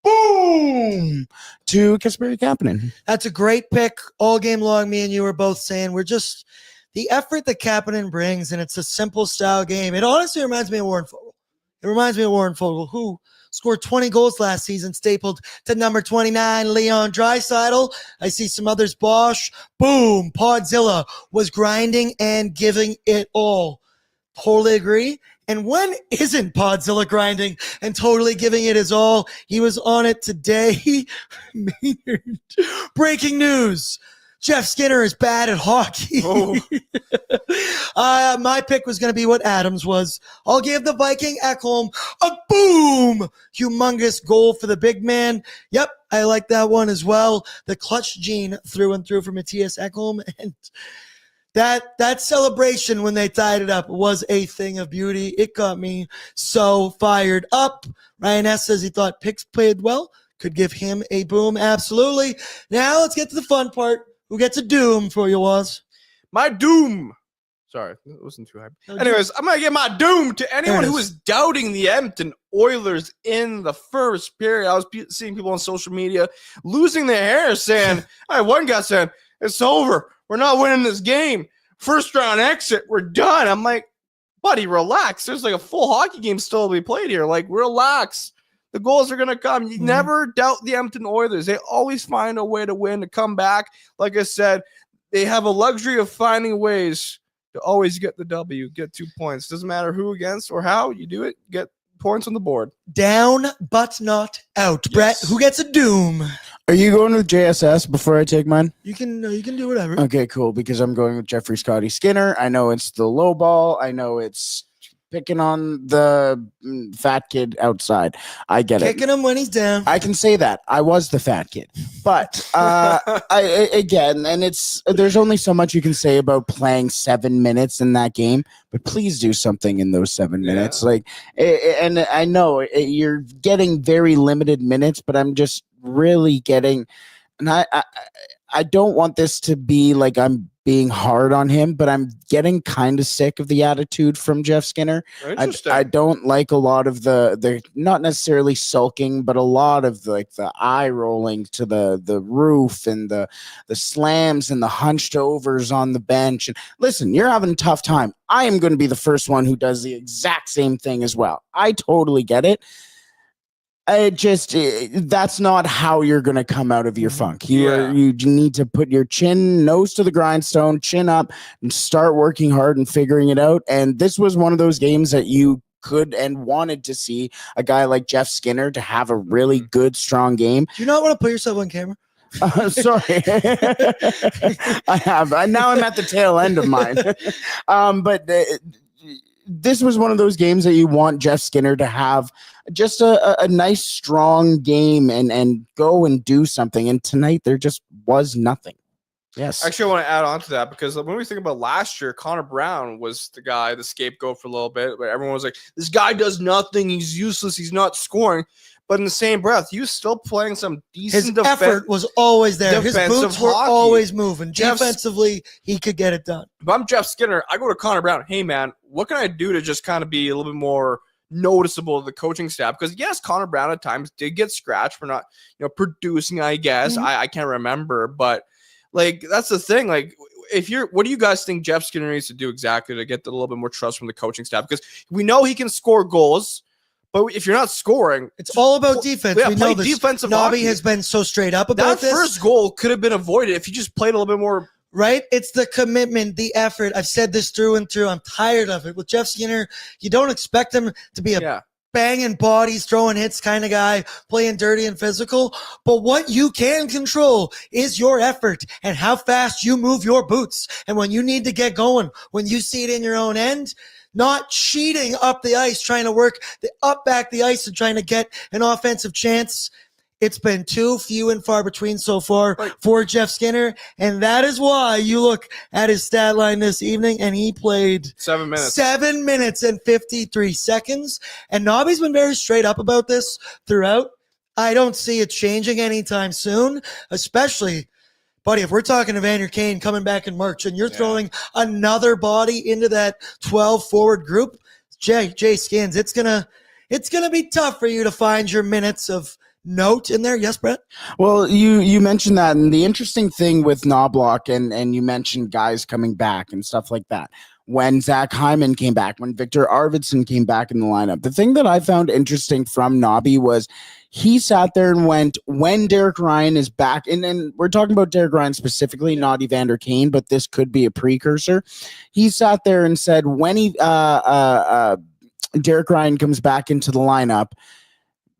boom to Kasperi Kapanen. That's a great pick. All game long, me and you were both saying we're just the effort that Kapanen brings, and it's a simple style game. It honestly reminds me of Warren Fogle. It reminds me of Warren Fogle, who scored 20 goals last season, stapled to number 29, Leon Draisaitl. I see some others. Bosch, boom, Podzilla was grinding and giving it all. Totally agree. And when isn't Podzilla grinding and totally giving it his all? He was on it today. Breaking news. Jeff Skinner is bad at hockey. My pick was going to be what Adams was. I'll give the Viking Ekholm a boom. Humongous goal for the big man. Yep, I like that one as well. The clutch gene through and through for Matthias Ekholm. And that celebration when they tied it up was a thing of beauty. It got me so fired up. Ryan S. says he thought Picks played well. Could give him a boom. Absolutely. Now let's get to the fun part. Who gets a doom for you, Waz? My doom. Sorry, that wasn't too high. Anyways, I'm going to give my doom to anyone who was doubting the Edmonton Oilers in the first period. I was seeing people on social media losing their hair saying, one guy said, it's over. We're not winning this game. First round exit. We're done. I'm like, buddy, relax. There's like a full hockey game still to be played here. Like, relax. The goals are going to come. You never doubt the Edmonton Oilers. They always find a way to win, to come back. Like I said, they have a luxury of finding ways to always get the W, get 2 points. Doesn't matter who against or how you do it, get points on the board. Down but not out. Yes. Brett, who gets a doom? Are you going with JSS before I take mine? You can do whatever. Okay, cool, because I'm going with Jeffrey Scotty Skinner. I know it's the low ball. I know it's picking on the fat kid outside. I get it. Kicking him when he's down. I can say that. I was the fat kid. But there's only so much you can say about playing 7 minutes in that game, but please do something in those 7 minutes. And I know you're getting very limited minutes, but I'm just really getting, and I don't want this to be like I'm being hard on him, but I'm getting kind of sick of the attitude from Jeff Skinner. Interesting. I don't like a lot of the not necessarily sulking, but a lot of the eye rolling to the roof and the slams and the hunched overs on the bench. And listen, you're having a tough time. I am going to be the first one who does the exact same thing as well. I totally get it. That's not how you're going to come out of your funk. You need to put your nose to the grindstone, chin up, and start working hard and figuring it out. And this was one of those games that you could and wanted to see a guy like Jeff Skinner to have a really good, strong game. Do you not want to put yourself on camera? Sorry. I have. Now I'm at the tail end of mine. But this was one of those games that you want Jeff Skinner to have just a nice, strong game and go and do something. And tonight there just was nothing. Yes. Actually, I want to add on to that because when we think about last year, Connor Brown was the scapegoat for a little bit. But everyone was like, this guy does nothing. He's useless. He's not scoring. But in the same breath, he was still playing some decent His effort was always there. His boots were hockey. always moving. Defensively, he could get it done. If I'm Jeff Skinner, I go to Connor Brown. Hey, man, what can I do to just kind of be a little bit more noticeable to the coaching staff? Because, yes, Connor Brown at times did get scratched for not producing, I guess. I can't remember. But, that's the thing. What do you guys think Jeff Skinner needs to do exactly to get a little bit more trust from the coaching staff? Because we know he can score goals. But if you're not scoring, it's all about defense. We know this. Defensive Nobby has been so straight up about this. That first goal could have been avoided if he just played a little bit more. Right? It's the commitment, the effort. I've said this through and through. I'm tired of it. With Jeff Skinner, you don't expect him to be a banging bodies, throwing hits kind of guy, playing dirty and physical. But what you can control is your effort and how fast you move your boots. And when you need to get going, when you see it in your own end, not cheating up the ice, trying to work back the ice and trying to get an offensive chance. It's been too few and far between so far for Jeff Skinner. And that is why you look at his stat line this evening and he played 7 minutes. 7 minutes and 53 seconds. And Nobby's been very straight up about this throughout. I don't see it changing anytime soon, especially, buddy, if we're talking Evander Kane coming back in March and you're throwing another body into that 12 forward group, Jay Skins, it's gonna be tough for you to find your minutes of note in there. Yes, Brett? Well, you mentioned that, and the interesting thing with Knobloch, and you mentioned guys coming back and stuff like that. When Zach Hyman came back, when Victor Arvidsson came back in the lineup, the thing that I found interesting from Nobby was he sat there and went, when Derek Ryan is back, and we're talking about Derek Ryan specifically, not Evander Kane, but this could be a precursor. He sat there and said, when Derek Ryan comes back into the lineup,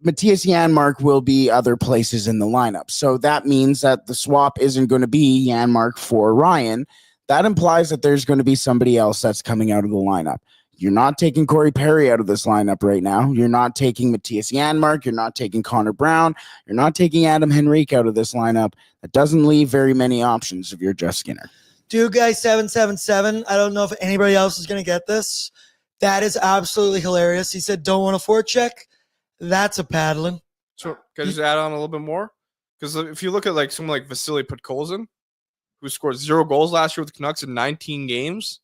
Matthias Janmark will be other places in the lineup. So that means that the swap isn't going to be Janmark for Ryan. That implies that there's going to be somebody else that's coming out of the lineup. You're not taking Corey Perry out of this lineup right now. You're not taking Matthias Janmark. You're not taking Connor Brown. You're not taking Adam Henrique out of this lineup. That doesn't leave very many options if you're Jeff Skinner. Dude, guy 777. I don't know if anybody else is going to get this. That is absolutely hilarious. He said, don't want a forecheck. That's a paddling. So can I just add on a little bit more? Because if you look at someone like Vasily Podkolzin, who scored 0 goals last year with the Canucks in 19 games,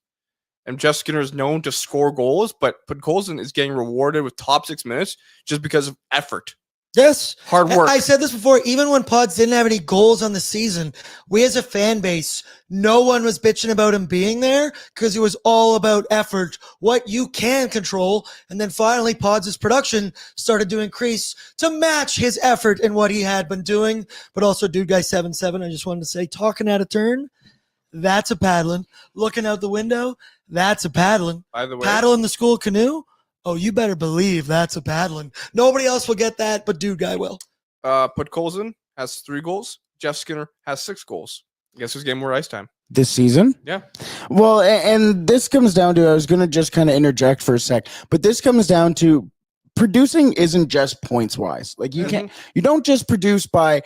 and Jeff Skinner is known to score goals, but Podkolzin is getting rewarded with top 6 minutes just because of effort. Yes. Hard work. I said this before, even when Pods didn't have any goals on the season, we as a fan base, no one was bitching about him being there because it was all about effort, what you can control. And then finally, Pods' production started to increase to match his effort and what he had been doing. But also, dude, guy 7-7, I just wanted to say, talking out of turn, that's a paddling. Looking out the window, that's a paddling. By the way, paddling the school canoe. Oh, you better believe that's a paddling. Nobody else will get that, but dude, guy will. Podkolzin has 3 goals. Jeff Skinner has 6 goals. Guess who's getting more ice time this season? Yeah. Well, and this comes down to, I was going to just kind of interject for a sec, but this comes down to producing isn't just points wise. You don't just produce by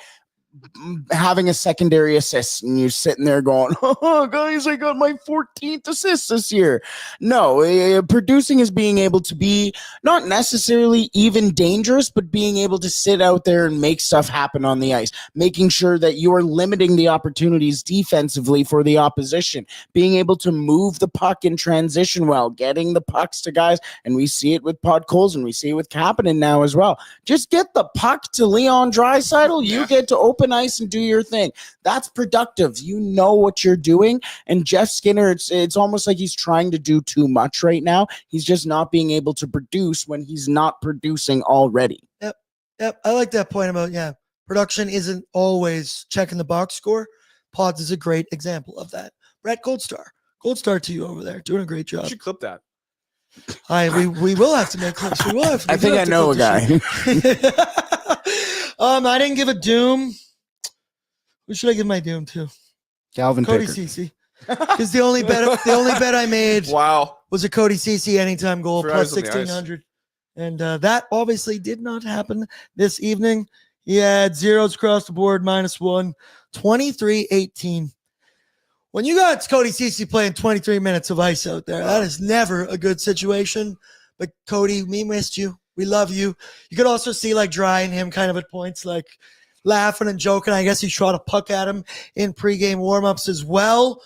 having a secondary assist and you're sitting there going, oh, guys, I got my 14th assist this year. No, producing is being able to be not necessarily even dangerous, but being able to sit out there and make stuff happen on the ice, making sure that you are limiting the opportunities defensively for the opposition, being able to move the puck in transition well, getting the pucks to guys. And we see it with Podkolzin and we see it with Kapanen now as well. Just get the puck to Leon Draisaitl. You get to open ice and do your thing. That's productive. You know what you're doing. And Jeff Skinner, it's almost like he's trying to do too much right now. He's just not being able to produce when he's not producing already. Yep. I like that point about, production isn't always checking the box score. Pods is a great example of that. Brett, gold star. Gold star to you over there. Doing a great job. You should clip that. We will have to make clips. We will have to. I think I know a guy. I didn't give a doom. Who should I give my doom to? Calvin Cody Pickard. Ceci. Because the only bet I made was a Cody Ceci anytime goal plus 1,600. And that obviously did not happen this evening. He had zeros across the board, -1, 23-18. When you got Cody Ceci playing 23 minutes of ice out there, that is never a good situation. But Cody, we missed you. We love you. You could also see like Dry and him kind of at points like laughing and joking. I guess he shot a puck at him in pregame warmups as well.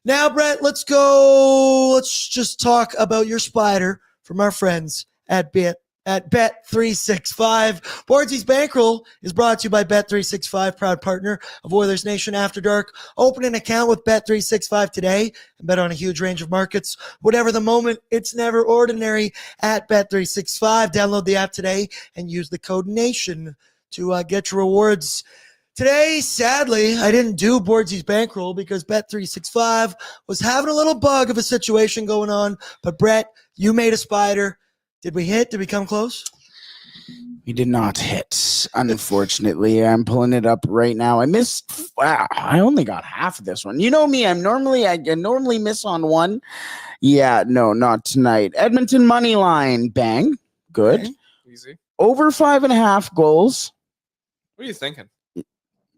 Now, Brett, let's go. Let's just talk about your spider from our friends at Bet365. Bordzy's Bankroll is brought to you by Bet365, proud partner of Oilers Nation After Dark. Open an account with Bet365 today and bet on a huge range of markets. Whatever the moment, it's never ordinary at Bet365. Download the app today and use the code NATION to get your rewards. Today, sadly, I didn't do Bordzy's Bankroll because Bet365 was having a little bug of a situation going on. But Brett, you made a spider. Did we hit? Did we come close? We did not hit, unfortunately. I'm pulling it up right now. I missed. Wow, I only got half of this one. You know me. I normally miss on one. Yeah, no, not tonight. Edmonton money line, bang, good. Okay. Easy. Over 5.5 goals. What are you thinking?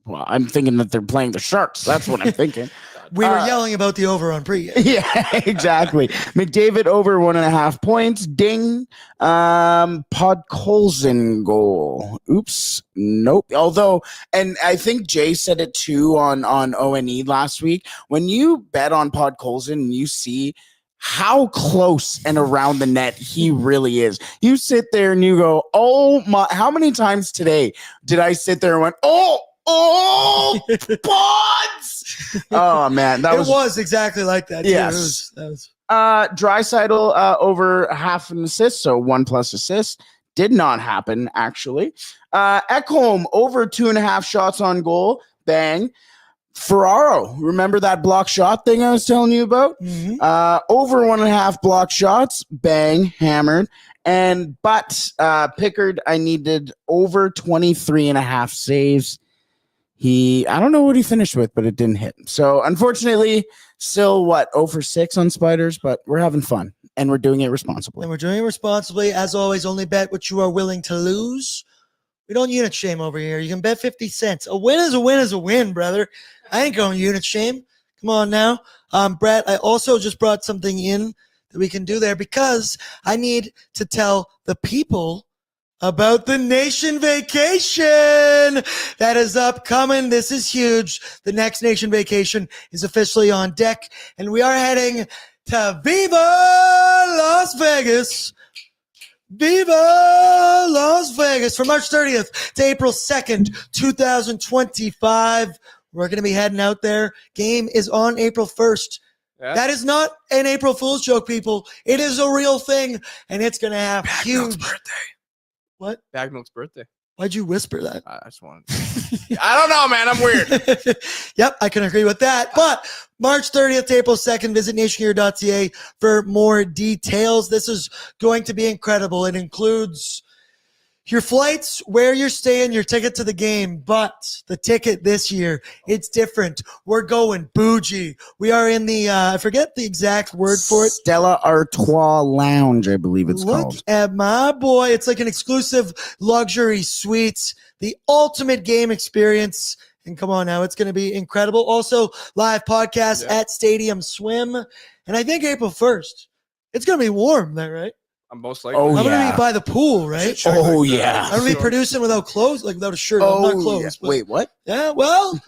Well, I'm thinking that they're playing the Sharks. That's what I'm thinking. We were yelling about the over on pregame. Yeah, exactly. McDavid over 1.5 points. Ding. Podkolzin goal. Oops. Nope. Although, and I think Jay said it too on ONE last week. When you bet on Podkolzin and you see how close and around the net he really is, you sit there and you go, oh my, how many times today did I sit there and went, oh, Pods! Oh man, that was exactly like that. Yes. That was Draisaitl over half an assist, so 1+ assist. Did not happen, actually. Ekholm over 2.5 shots on goal. Bang. Ferraro, remember that block shot thing I was telling you about? Mm-hmm. Over 1.5 block shots. Bang. Hammered. But Pickard, I needed over 23.5 saves. I don't know what he finished with, but it didn't hit. So unfortunately, still 0 for 6 on spiders, but we're having fun and we're doing it responsibly. As always, only bet what you are willing to lose. We don't unit shame over here. You can bet 50 cents. A win is a win is a win, brother. I ain't going unit shame. Come on now. Brett, I also just brought something in that we can do there because I need to tell the people about the Nation Vacation that is upcoming. This is huge. The next Nation Vacation is officially on deck, and we are heading to Viva Las Vegas. Viva Las Vegas from March 30th to April 2nd, 2025. We're going to be heading out there. Game is on April 1st. Yeah. That is not an April Fool's joke, people. It is a real thing, and it's going to have huge birthday. What? Bagnall's birthday. Why'd you whisper that? I just wanted I don't know, man. I'm weird. Yep, I can agree with that. But March 30th to April 2nd, visit nationgear.ca for more details. This is going to be incredible. It includes your flights, where you're staying, your ticket to the game. But the ticket this year, it's different. We're going bougie. We are in the, I forget the exact word for it. Stella Artois Lounge, I believe it's called. Look at my boy. It's like an exclusive luxury suite, the ultimate game experience. And come on now, it's going to be incredible. Also, live podcast Yeah. at Stadium Swim. And I think April 1st, it's going to be warm there, right? I'm most likely. Oh, I'm going to yeah. be by the pool, right? Oh, yeah. I'm going to be producing without clothes, like without a shirt. I'm not clothes. yeah. But Wait, what? yeah, well,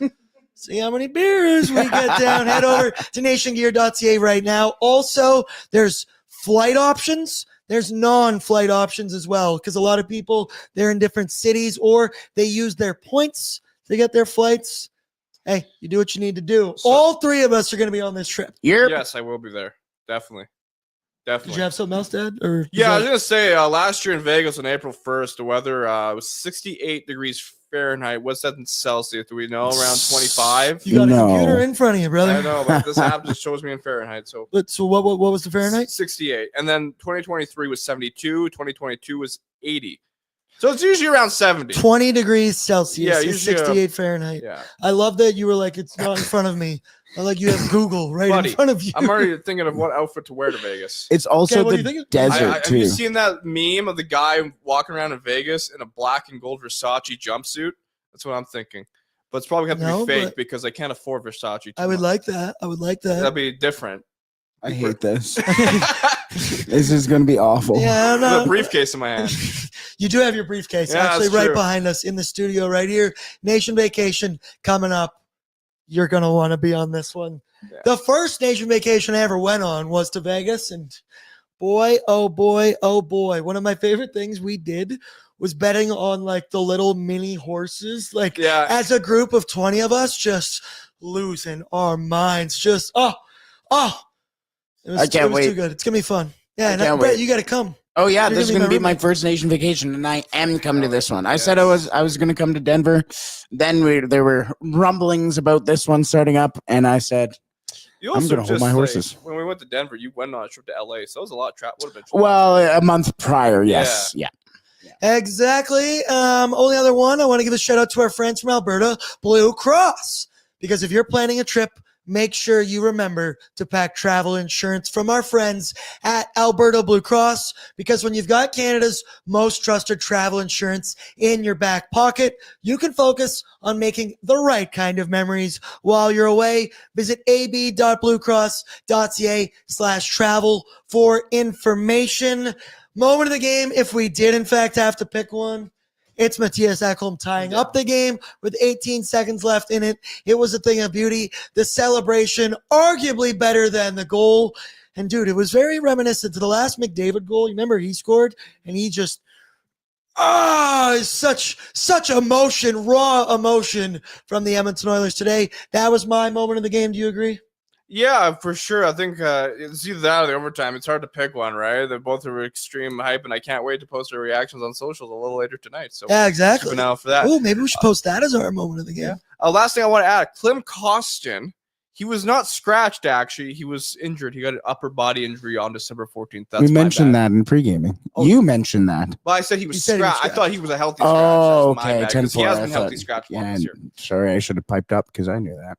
see how many beers we get down. Head over to nationgear.ca right now. Also, there's flight options. There's non-flight options as well, because a lot of people, they're in different cities or they use their points to get their flights. Hey, you do what you need to do. So- All three of us are going to be on this trip. Yes, I will be there. Definitely. Did you have something else, Dad? Or Yeah, I was going to say last year in Vegas on April 1st, the weather was 68 degrees Fahrenheit. What's that in Celsius? Do we know? Around 25? you got No. a computer in front of you, brother. I know, but this app just shows me in Fahrenheit. So So what was the Fahrenheit? 68. And then 2023 was 72. 2022 was 80. So it's usually around 70. 20 degrees Celsius. Yeah, It's usually, 68 Fahrenheit. Yeah. I love that you were like, it's not in front of me. I like you have Google right Buddy, in front of you. I'm already thinking of what outfit to wear to Vegas. It's also Okay, what do you the think? desert, Have too. you seen that meme of the guy walking around in Vegas in a black and gold Versace jumpsuit? That's what I'm thinking. But it's probably going to No, be fake but- because I can't afford Versace. Too I would much. like that. I would like that. That'd be different. I hate this. This is going to be awful. Yeah, I don't With a know. briefcase in my hand. You do have your briefcase Yeah, actually that's right true. behind us in the studio right here. Nation Vacation coming up. You're going to want to be on this one. Yeah. The first Nation Vacation I ever went on was to Vegas. And boy, oh boy, oh boy. One of my favorite things we did was betting on like the little mini horses. Like Yeah. as a group of 20 of us just losing our minds. Just, I can't it was wait. too good. It's going to be fun. Yeah, I and can't Brett, wait. you got to come. Oh yeah, You're this is gonna going be to be my my roommate. first nation vacation, and I am coming to this one. I said I was going to come to Denver. Then there were rumblings about this one starting up, and I said, You I'm also gonna hold just, my like, horses. when we went to Denver, you went on a trip to LA, so it was a lot of trap. Would have been. "Well, a month prior, yes, yeah." Exactly. Only other one, I want to give a shout out to our friends from Alberta, Blue Cross. Because if you're planning a trip, make sure you remember to pack travel insurance from our friends at Alberta Blue Cross. Because when you've got Canada's most trusted travel insurance in your back pocket, you can focus on making the right kind of memories while you're away. Visit ab.bluecross.ca/travel for information. Moment of the game, if we did in fact have to pick one, it's Matthias Ekholm tying up the game with 18 seconds left in it. It was a thing of beauty. The celebration, arguably better than the goal. And dude, it was very reminiscent to the last McDavid goal. You remember he scored and he just, such emotion, raw emotion from the Edmonton Oilers today. That was my moment of the game. Do you agree? Yeah, for sure. I think it's either that or the overtime. It's hard to pick one, right? They both are extreme hype, and I can't wait to post their reactions on socials a little later tonight. So Yeah, keep exactly. an eye out for that. Oh, maybe we should post that as our moment of the game. Last thing I want to add, Klim Kostin. He was not scratched, actually. He was injured. He got an upper body injury on December 14th. That's we my mentioned bad. that in pre-gaming. Oh. You mentioned that. Well, I said he was You said he was scratched. I thought he was a healthy Oh, scratch. That's my okay. bad, 'cause 10-4. He has I been thought- healthy scratch Yeah, this year. sorry, I should have piped up because I knew that.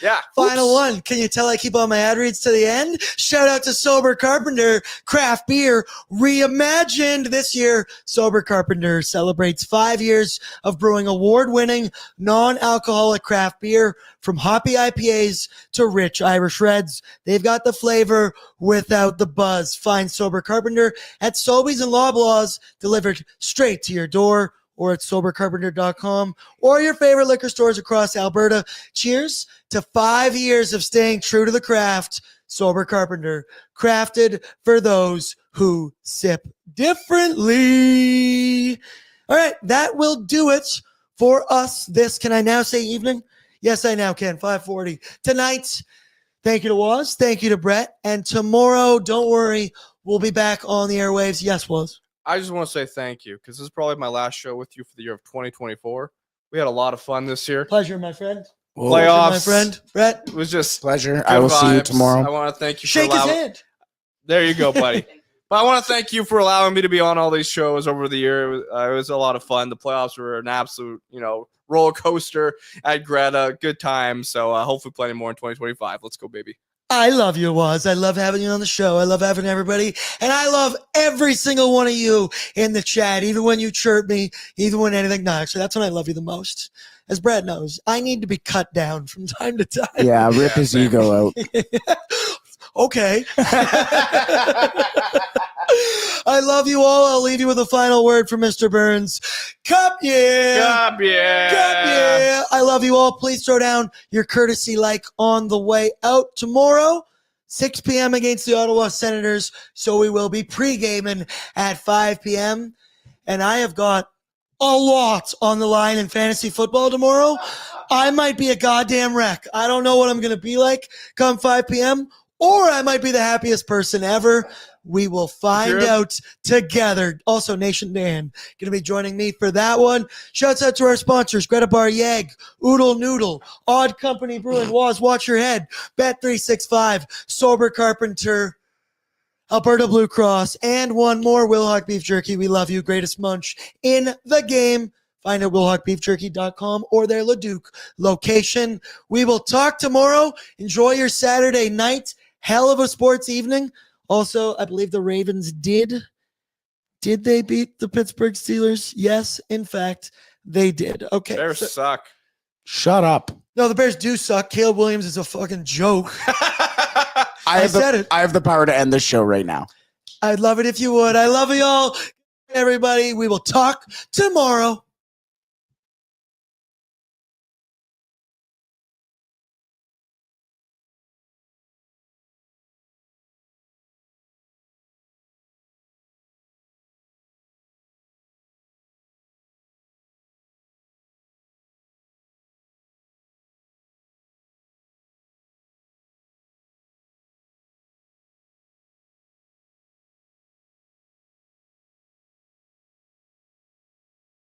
Yeah. Final one. Can you tell I keep all my ad reads to the end? Shout out to Sober Carpenter Craft Beer reimagined this year. Sober Carpenter celebrates 5 years of brewing award-winning non-alcoholic craft beer, from hoppy IPAs to rich Irish Reds. They've got the flavor without the buzz. Find Sober Carpenter at Sobeys and Loblaws, delivered straight to your door, or at sobercarpenter.com, or your favorite liquor stores across Alberta. Cheers to 5 years of staying true to the craft. Sober Carpenter, crafted for those who sip differently. All right, that will do it for us. Can I now say evening? Yes, I now can. 5:40 tonight. Thank you to Waz. Thank you to Brett. And tomorrow, don't worry, we'll be back on the airwaves. Yes, Waz. I just want to say thank you, because this is probably my last show with you for the year of 2024. We had a lot of fun this year. Pleasure, my friend. Playoffs. My friend, Brett. It was just Pleasure. good I will see you vibes. tomorrow. I want to thank you Shake for his allowing. hand. There you go, buddy. But I want to thank you for allowing me to be on all these shows over the year. It was a lot of fun. The playoffs were an absolute, roller coaster at Greta. Good time. So hopefully plenty more in 2025. Let's go, baby. I love you, Waz. I love having you on the show. I love having everybody. And I love every single one of you in the chat, even when you chirp me, even when anything. No, actually, that's when I love you the most. As Brett knows, I need to be cut down from time to time. Yeah, rip his ego out. Okay. I love you all. I'll leave you with a final word from Mr. Burns. Cup yeah. Cup yeah. Cup yeah. I love you all. Please throw down your courtesy like on the way out tomorrow. 6 p.m. against the Ottawa Senators. So we will be pre-gaming at 5 p.m. And I have got a lot on the line in fantasy football tomorrow. I might be a goddamn wreck. I don't know what I'm going to be like come 5 p.m. Or I might be the happiest person ever. We will find out together. Also, Nation Dan going to be joining me for that one. Shouts out to our sponsors, Greta Bar Yeg, Oodle Noodle, Odd Company Brewing, Waz, Watch Your Head, Bet365, Sober Carpenter, Alberta Blue Cross, and one more, Wilhock Beef Jerky. We love you. Greatest munch in the game. Find out WilhockBeefJerky.com or their Leduc location. We will talk tomorrow. Enjoy your Saturday night. Hell of a sports evening. Also, I believe the Ravens did they beat the Pittsburgh Steelers? Yes, in fact, they did. Okay. Bears suck. Shut up. No, the Bears do suck. Caleb Williams is a fucking joke. I said it. I have the power to end this show right now. I'd love it if you would. I love you all. Everybody, we will talk tomorrow.